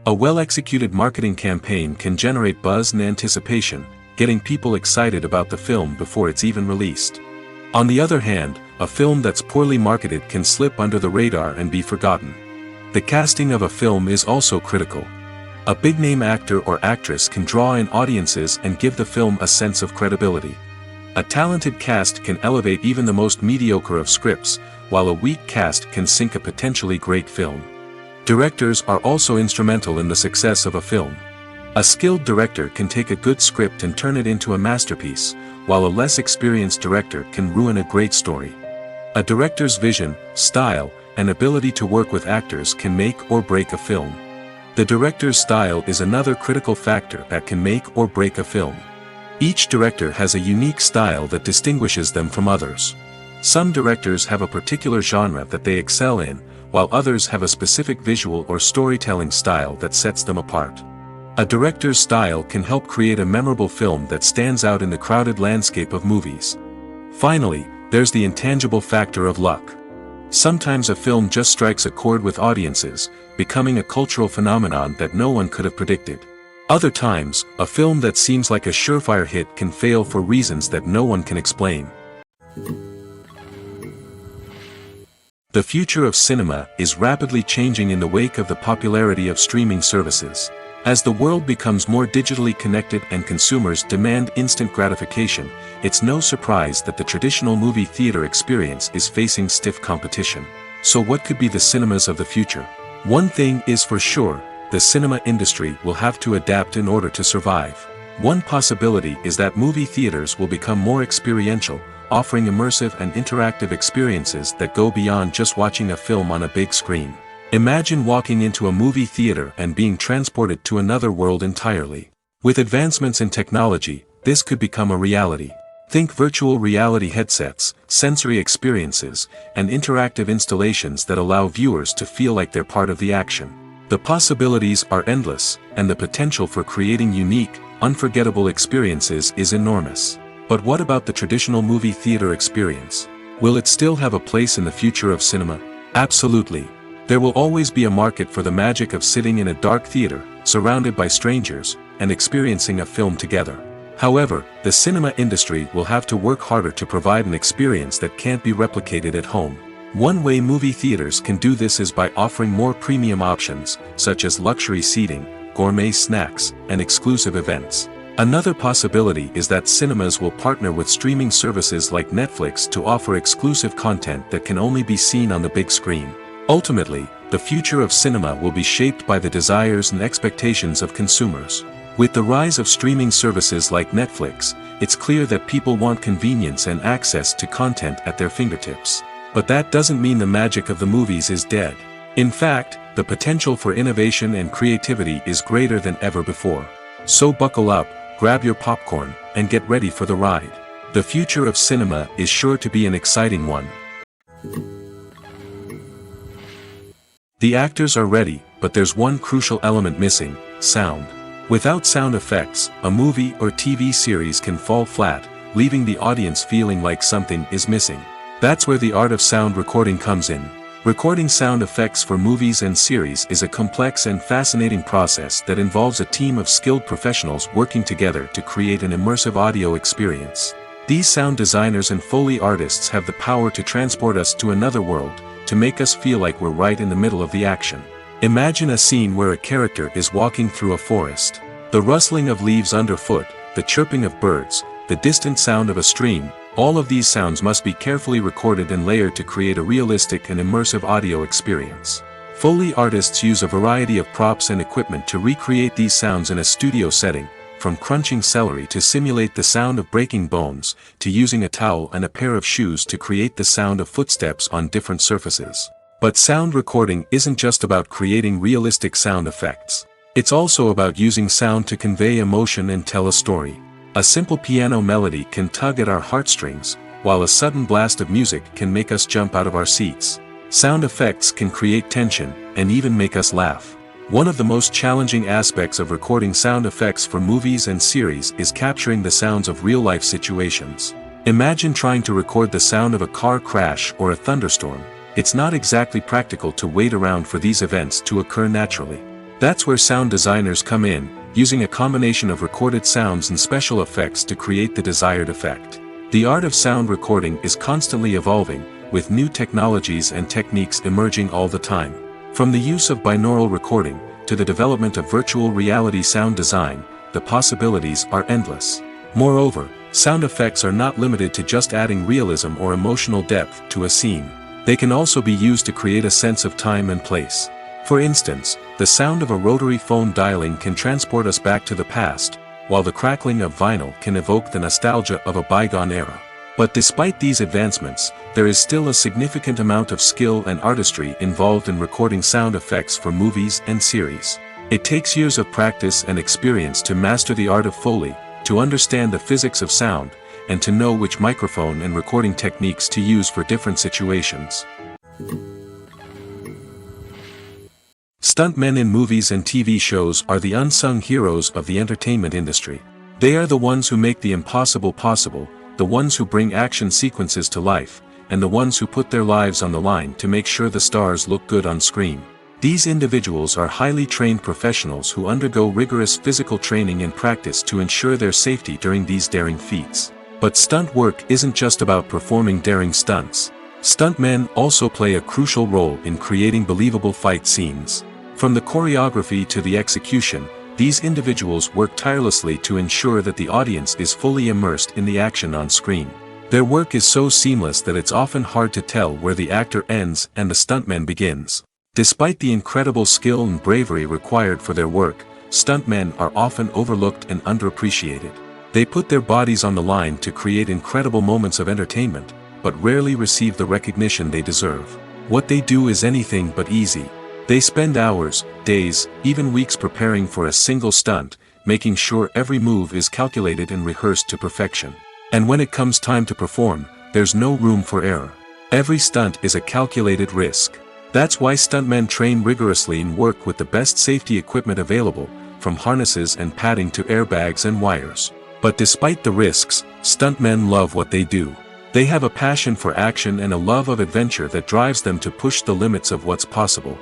A well-executed marketing campaign can generate buzz and anticipation, getting people excited about the film before it's even released. On the other hand, a film that's poorly marketed can slip under the radar and be forgotten. The casting of a film is also critical. A big-name actor or actress can draw in audiences and give the film a sense of credibility. A talented cast can elevate even the most mediocre of scripts, while a weak cast can sink a potentially great film. Directors are also instrumental in the success of a film. A skilled director can take a good script and turn it into a masterpiece, while a less experienced director can ruin a great story. A director's vision, style, and ability to work with actors can make or break a film. The director's style is another critical factor that can make or break a film. Each director has a unique style that distinguishes them from others. Some directors have a particular genre that they excel in, while others have a specific visual or storytelling style that sets them apart. A director's style can help create a memorable film that stands out in the crowded landscape of movies. Finally, there's the intangible factor of luck. Sometimes a film just strikes a chord with audiences, becoming a cultural phenomenon that no one could have predicted. Other times, a film that seems like a surefire hit can fail for reasons that no one can explain. The future of cinema is rapidly changing in the wake of the popularity of streaming services. As the world becomes more digitally connected and consumers demand instant gratification, it's no surprise that the traditional movie theater experience is facing stiff competition. So what could be the cinemas of the future? One thing is for sure, the cinema industry will have to adapt in order to survive. One possibility is that movie theaters will become more experiential, offering immersive and interactive experiences that go beyond just watching a film on a big screen. Imagine walking into a movie theater and being transported to another world entirely. With advancements in technology, this could become a reality. Think virtual reality headsets, sensory experiences, and interactive installations that allow viewers to feel like they're part of the action. The possibilities are endless, and the potential for creating unique, unforgettable experiences is enormous. But what about the traditional movie theater experience? Will it still have a place in the future of cinema? Absolutely. There will always be a market for the magic of sitting in a dark theater, surrounded by strangers, and experiencing a film together. However, the cinema industry will have to work harder to provide an experience that can't be replicated at home. One way movie theaters can do this is by offering more premium options, such as luxury seating, gourmet snacks, and exclusive events. Another possibility is that cinemas will partner with streaming services like Netflix to offer exclusive content that can only be seen on the big screen. Ultimately, the future of cinema will be shaped by the desires and expectations of consumers. With the rise of streaming services like Netflix, it's clear that people want convenience and access to content at their fingertips. But that doesn't mean the magic of the movies is dead. In fact, the potential for innovation and creativity is greater than ever before. So buckle up, grab your popcorn, and get ready for the ride. The future of cinema is sure to be an exciting one. The actors are ready, but there's one crucial element missing: sound. Without sound effects, a movie or TV series can fall flat, leaving the audience feeling like something is missing. That's where the art of sound recording comes in. Recording sound effects for movies and series is a complex and fascinating process that involves a team of skilled professionals working together to create an immersive audio experience. These sound designers and Foley artists have the power to transport us to another world, to make us feel like we're right in the middle of the action. Imagine a scene where a character is walking through a forest. The rustling of leaves underfoot, the chirping of birds, the distant sound of a stream, all of these sounds must be carefully recorded and layered to create a realistic and immersive audio experience. Foley artists use a variety of props and equipment to recreate these sounds in a studio setting, from crunching celery to simulate the sound of breaking bones, to using a towel and a pair of shoes to create the sound of footsteps on different surfaces. But sound recording isn't just about creating realistic sound effects. It's also about using sound to convey emotion and tell a story. A simple piano melody can tug at our heartstrings, while a sudden blast of music can make us jump out of our seats. Sound effects can create tension, and even make us laugh. One of the most challenging aspects of recording sound effects for movies and series is capturing the sounds of real-life situations. Imagine trying to record the sound of a car crash or a thunderstorm. It's not exactly practical to wait around for these events to occur naturally. That's where sound designers come in, using a combination of recorded sounds and special effects to create the desired effect. The art of sound recording is constantly evolving, with new technologies and techniques emerging all the time. From the use of binaural recording, to the development of virtual reality sound design, the possibilities are endless. Moreover, sound effects are not limited to just adding realism or emotional depth to a scene. They can also be used to create a sense of time and place. For instance, the sound of a rotary phone dialing can transport us back to the past, while the crackling of vinyl can evoke the nostalgia of a bygone era. But despite these advancements, there is still a significant amount of skill and artistry involved in recording sound effects for movies and series. It takes years of practice and experience to master the art of Foley, to understand the physics of sound, and to know which microphone and recording techniques to use for different situations. Stuntmen in movies and TV shows are the unsung heroes of the entertainment industry. They are the ones who make the impossible possible, the ones who bring action sequences to life, and the ones who put their lives on the line to make sure the stars look good on screen. These individuals are highly trained professionals who undergo rigorous physical training and practice to ensure their safety during these daring feats. But stunt work isn't just about performing daring stunts. Stuntmen also play a crucial role in creating believable fight scenes. From the choreography to the execution, these individuals work tirelessly to ensure that the audience is fully immersed in the action on screen. Their work is so seamless that it's often hard to tell where the actor ends and the stuntman begins. Despite the incredible skill and bravery required for their work, stuntmen are often overlooked and underappreciated. They put their bodies on the line to create incredible moments of entertainment, but rarely receive the recognition they deserve. What they do is anything but easy. They spend hours, days, even weeks preparing for a single stunt, making sure every move is calculated and rehearsed to perfection. And when it comes time to perform, there's no room for error. Every stunt is a calculated risk. That's why stuntmen train rigorously and work with the best safety equipment available, from harnesses and padding to airbags and wires. But despite the risks, stuntmen love what they do. They have a passion for action and a love of adventure that drives them to push the limits of what's possible.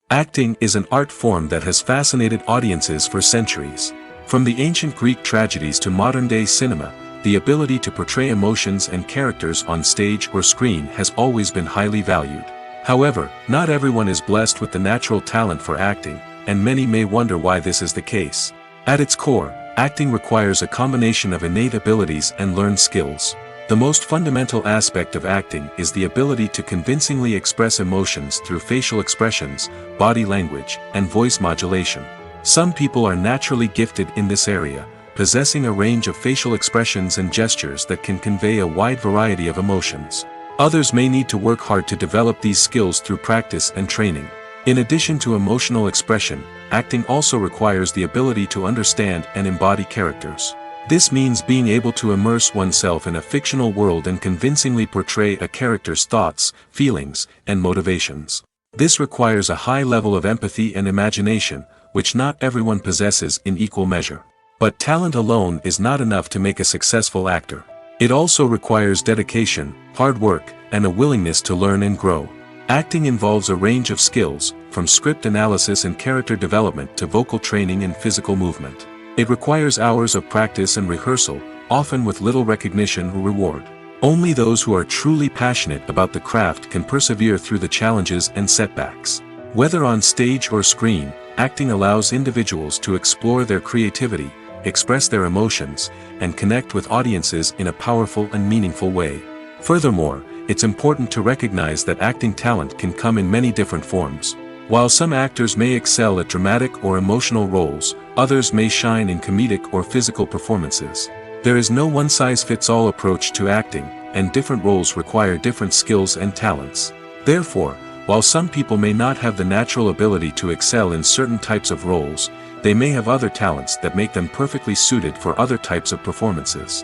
Acting is an art form that has fascinated audiences for centuries. From the ancient Greek tragedies to modern-day cinema, the ability to portray emotions and characters on stage or screen has always been highly valued. However, not everyone is blessed with the natural talent for acting, and many may wonder why this is the case. At its core, acting requires a combination of innate abilities and learned skills. The most fundamental aspect of acting is the ability to convincingly express emotions through facial expressions, body language, and voice modulation. Some people are naturally gifted in this area, possessing a range of facial expressions and gestures that can convey a wide variety of emotions. Others may need to work hard to develop these skills through practice and training. In addition to emotional expression, acting also requires the ability to understand and embody characters. This means being able to immerse oneself in a fictional world and convincingly portray a character's thoughts, feelings, and motivations. This requires a high level of empathy and imagination, which not everyone possesses in equal measure. But talent alone is not enough to make a successful actor. It also requires dedication, hard work, and a willingness to learn and grow. Acting involves a range of skills, from script analysis and character development to vocal training and physical movement. It requires hours of practice and rehearsal, often with little recognition or reward. Only those who are truly passionate about the craft can persevere through the challenges and setbacks. Whether on stage or screen, acting allows individuals to explore their creativity, express their emotions, and connect with audiences in a powerful and meaningful way. Furthermore, it's important to recognize that acting talent can come in many different forms. While some actors may excel at dramatic or emotional roles, others may shine in comedic or physical performances. There is no one-size-fits-all approach to acting, and different roles require different skills and talents. Therefore, while some people may not have the natural ability to excel in certain types of roles, they may have other talents that make them perfectly suited for other types of performances.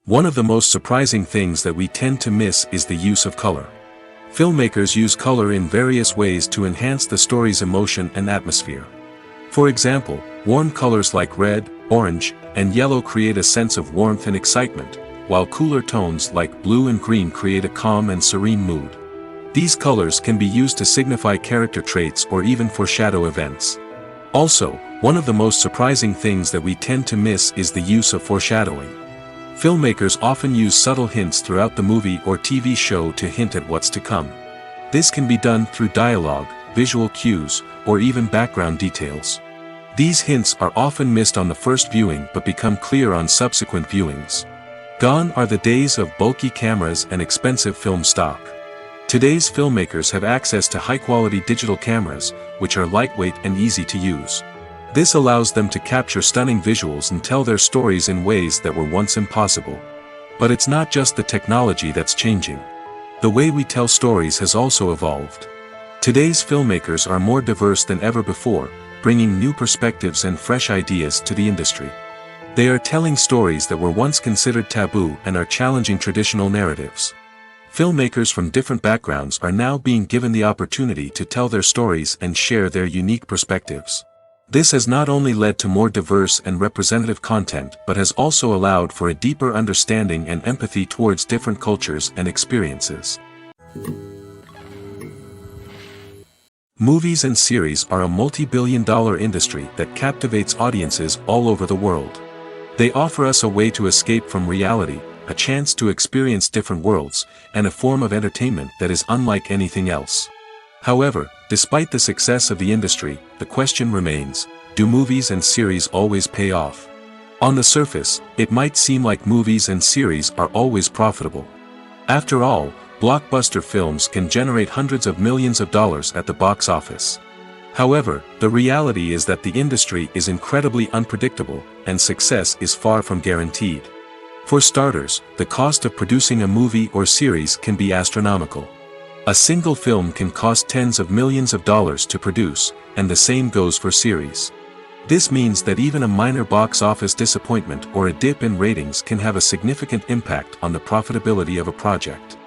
One of the most surprising things that we tend to miss is the use of color. Filmmakers use color in various ways to enhance the story's emotion and atmosphere. For example, warm colors like red, orange, and yellow create a sense of warmth and excitement, while cooler tones like blue and green create a calm and serene mood. These colors can be used to signify character traits or even foreshadow events. Also, one of the most surprising things that we tend to miss is the use of foreshadowing. Filmmakers often use subtle hints throughout the movie or TV show to hint at what's to come. This can be done through dialogue, visual cues, or even background details. These hints are often missed on the first viewing but become clear on subsequent viewings. Gone are the days of bulky cameras and expensive film stock. Today's filmmakers have access to high-quality digital cameras, which are lightweight and easy to use. This allows them to capture stunning visuals and tell their stories in ways that were once impossible. But it's not just the technology that's changing. The way we tell stories has also evolved. Today's filmmakers are more diverse than ever before, bringing new perspectives and fresh ideas to the industry. They are telling stories that were once considered taboo and are challenging traditional narratives. Filmmakers from different backgrounds are now being given the opportunity to tell their stories and share their unique perspectives. This has not only led to more diverse and representative content but has also allowed for a deeper understanding and empathy towards different cultures and experiences. Movies and series are a multi-billion-dollar industry that captivates audiences all over the world. They offer us a way to escape from reality, a chance to experience different worlds, and a form of entertainment that is unlike anything else. However, despite the success of the industry, the question remains, do movies and series always pay off? On the surface, it might seem like movies and series are always profitable. After all, blockbuster films can generate hundreds of millions of dollars at the box office. However, the reality is that the industry is incredibly unpredictable, and success is far from guaranteed. For starters, the cost of producing a movie or series can be astronomical. A single film can cost tens of millions of dollars to produce, and the same goes for series. This means that even a minor box office disappointment or a dip in ratings can have a significant impact on the profitability of a project.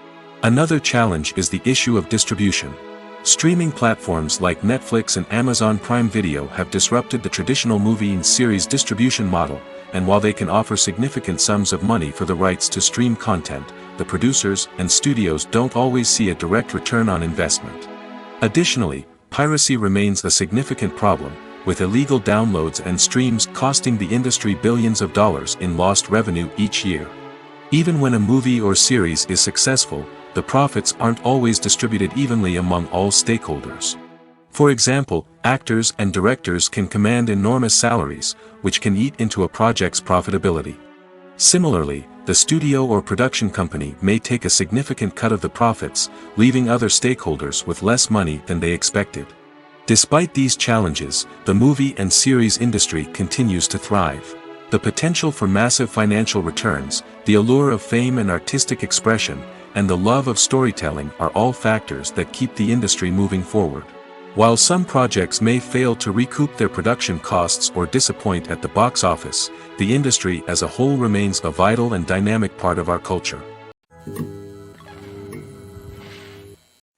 Another challenge is the issue of distribution. Streaming platforms like Netflix and Amazon Prime Video have disrupted the traditional movie and series distribution model, and while they can offer significant sums of money for the rights to stream content, the producers and studios don't always see a direct return on investment. Additionally, piracy remains a significant problem, with illegal downloads and streams costing the industry billions of dollars in lost revenue each year. Even when a movie or series is successful, the profits aren't always distributed evenly among all stakeholders. For example, actors and directors can command enormous salaries, which can eat into a project's profitability. Similarly, the studio or production company may take a significant cut of the profits, leaving other stakeholders with less money than they expected. Despite these challenges, the movie and series industry continues to thrive. The potential for massive financial returns, the allure of fame and artistic expression, and the love of storytelling are all factors that keep the industry moving forward. While some projects may fail to recoup their production costs or disappoint at the box office, the industry as a whole remains a vital and dynamic part of our culture.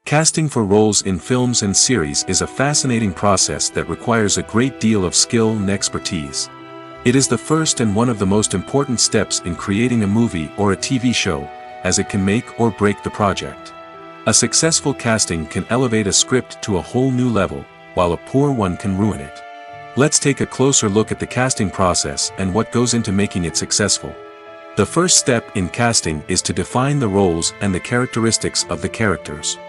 Casting for roles in films and series is a fascinating process that requires a great deal of skill and expertise. It is the first and one of the most important steps in creating a movie or a TV show, as it can make or break the project. A successful casting can elevate a script to a whole new level, while a poor one can ruin it. Let's take a closer look at the casting process and what goes into making it successful. The first step in casting is to define the roles and the characteristics of the characters.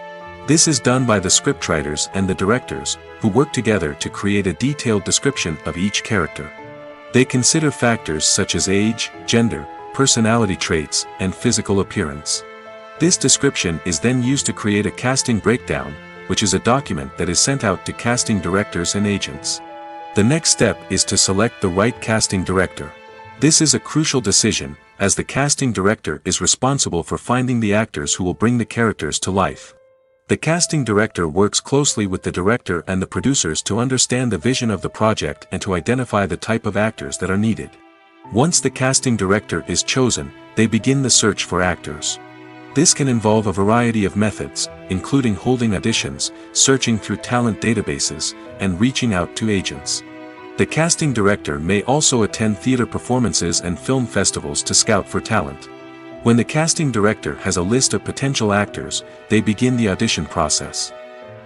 This is done by the scriptwriters and the directors, who work together to create a detailed description of each character. They consider factors such as age, gender, personality traits, and physical appearance. This description is then used to create a casting breakdown, which is a document that is sent out to casting directors and agents. The next step is to select the right casting director. This is a crucial decision, as the casting director is responsible for finding the actors who will bring the characters to life. The casting director works closely with the director and the producers to understand the vision of the project and to identify the type of actors that are needed. Once the casting director is chosen, they begin the search for actors. This can involve a variety of methods, including holding auditions, searching through talent databases, and reaching out to agents. The casting director may also attend theater performances and film festivals to scout for talent. When the casting director has a list of potential actors, they begin the audition process.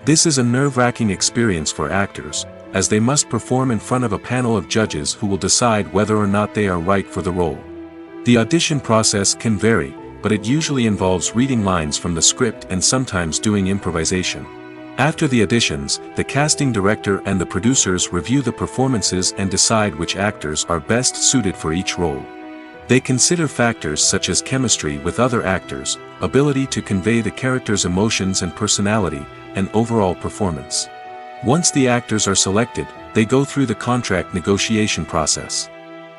This is a nerve-wracking experience for actors, as they must perform in front of a panel of judges who will decide whether or not they are right for the role. The audition process can vary, but it usually involves reading lines from the script and sometimes doing improvisation. After the auditions, the casting director and the producers review the performances and decide which actors are best suited for each role. They consider factors such as chemistry with other actors, ability to convey the character's emotions and personality, and overall performance. Once the actors are selected, they go through the contract negotiation process.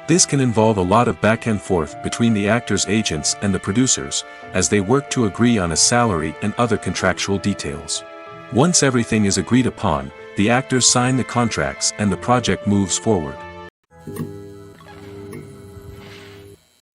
This can involve a lot of back and forth between the actors' agents and the producers, as they work to agree on a salary and other contractual details. Once everything is agreed upon, the actors sign the contracts and the project moves forward.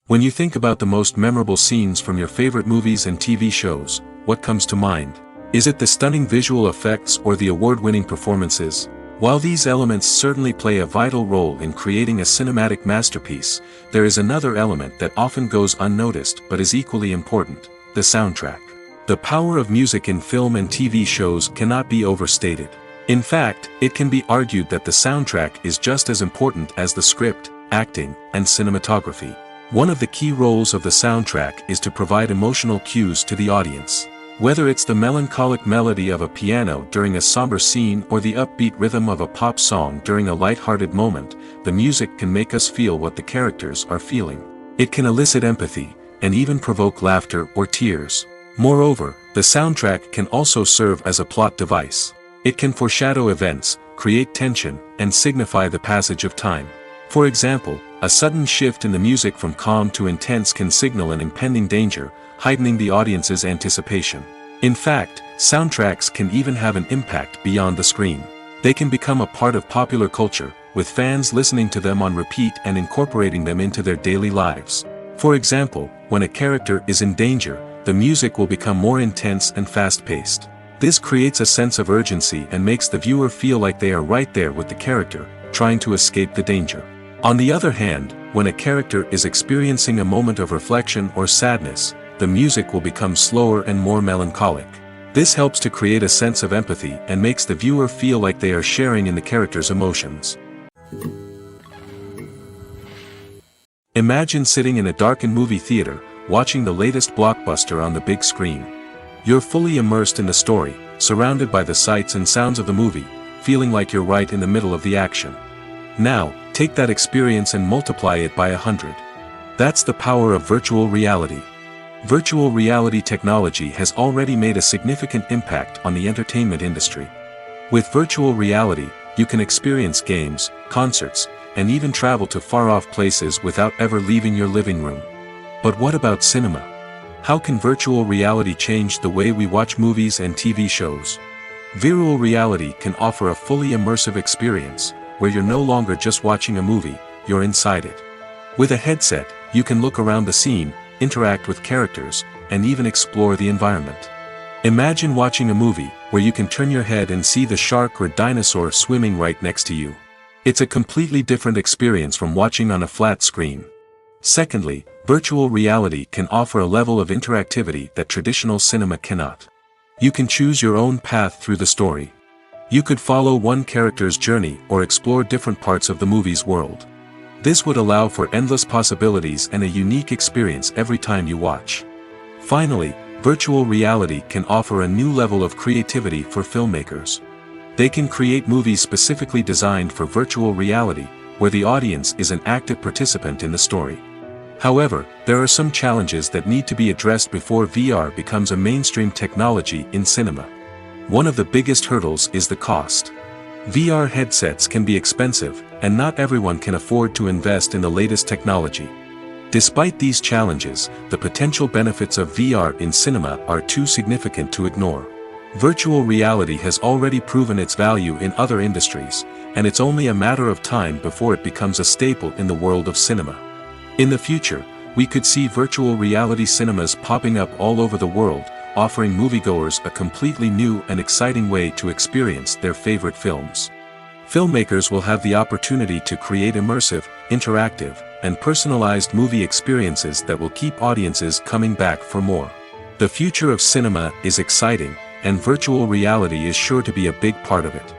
When you think about the most memorable scenes from your favorite movies and TV shows, what comes to mind? Is it the stunning visual effects or the award-winning performances? While these elements certainly play a vital role in creating a cinematic masterpiece, there is another element that often goes unnoticed but is equally important: the soundtrack. The power of music in film and TV shows cannot be overstated. In fact, it can be argued that the soundtrack is just as important as the script, acting, and cinematography. One of the key roles of the soundtrack is to provide emotional cues to the audience. Whether it's the melancholic melody of a piano during a somber scene or the upbeat rhythm of a pop song during a light-hearted moment, the music can make us feel what the characters are feeling. It can elicit empathy, and even provoke laughter or tears. Moreover, the soundtrack can also serve as a plot device. It can foreshadow events, create tension, and signify the passage of time. For example, a sudden shift in the music from calm to intense can signal an impending danger, heightening the audience's anticipation. In fact, soundtracks can even have an impact beyond the screen. They can become a part of popular culture, with fans listening to them on repeat and incorporating them into their daily lives. For example, when a character is in danger, the music will become more intense and fast-paced. This creates a sense of urgency and makes the viewer feel like they are right there with the character, trying to escape the danger. On the other hand, when a character is experiencing a moment of reflection or sadness, the music will become slower and more melancholic. This helps to create a sense of empathy and makes the viewer feel like they are sharing in the character's emotions. Imagine sitting in a darkened movie theater, watching the latest blockbuster on the big screen. You're fully immersed in the story, surrounded by the sights and sounds of the movie, feeling like you're right in the middle of the action. Now, take that experience and multiply it by 100. That's the power of virtual reality. Virtual reality technology has already made a significant impact on the entertainment industry. With virtual reality, you can experience games, concerts, and even travel to far-off places without ever leaving your living room. But what about cinema? How can virtual reality change the way we watch movies and TV shows? Virtual reality can offer a fully immersive experience, where you're no longer just watching a movie, you're inside it. With a headset, you can look around the scene, interact with characters, and even explore the environment. Imagine watching a movie, where you can turn your head and see the shark or dinosaur swimming right next to you. It's a completely different experience from watching on a flat screen. Secondly, virtual reality can offer a level of interactivity that traditional cinema cannot. You can choose your own path through the story. You could follow one character's journey or explore different parts of the movie's world. This would allow for endless possibilities and a unique experience every time you watch. Finally, virtual reality can offer a new level of creativity for filmmakers. They can create movies specifically designed for virtual reality, where the audience is an active participant in the story. However, there are some challenges that need to be addressed before VR becomes a mainstream technology in cinema. One of the biggest hurdles is the cost. VR headsets can be expensive, and not everyone can afford to invest in the latest technology. Despite these challenges, the potential benefits of VR in cinema are too significant to ignore. Virtual reality has already proven its value in other industries, and it's only a matter of time before it becomes a staple in the world of cinema. In the future, we could see virtual reality cinemas popping up all over the world, offering moviegoers a completely new and exciting way to experience their favorite films. Filmmakers will have the opportunity to create immersive, interactive, and personalized movie experiences that will keep audiences coming back for more. The future of cinema is exciting, and virtual reality is sure to be a big part of it.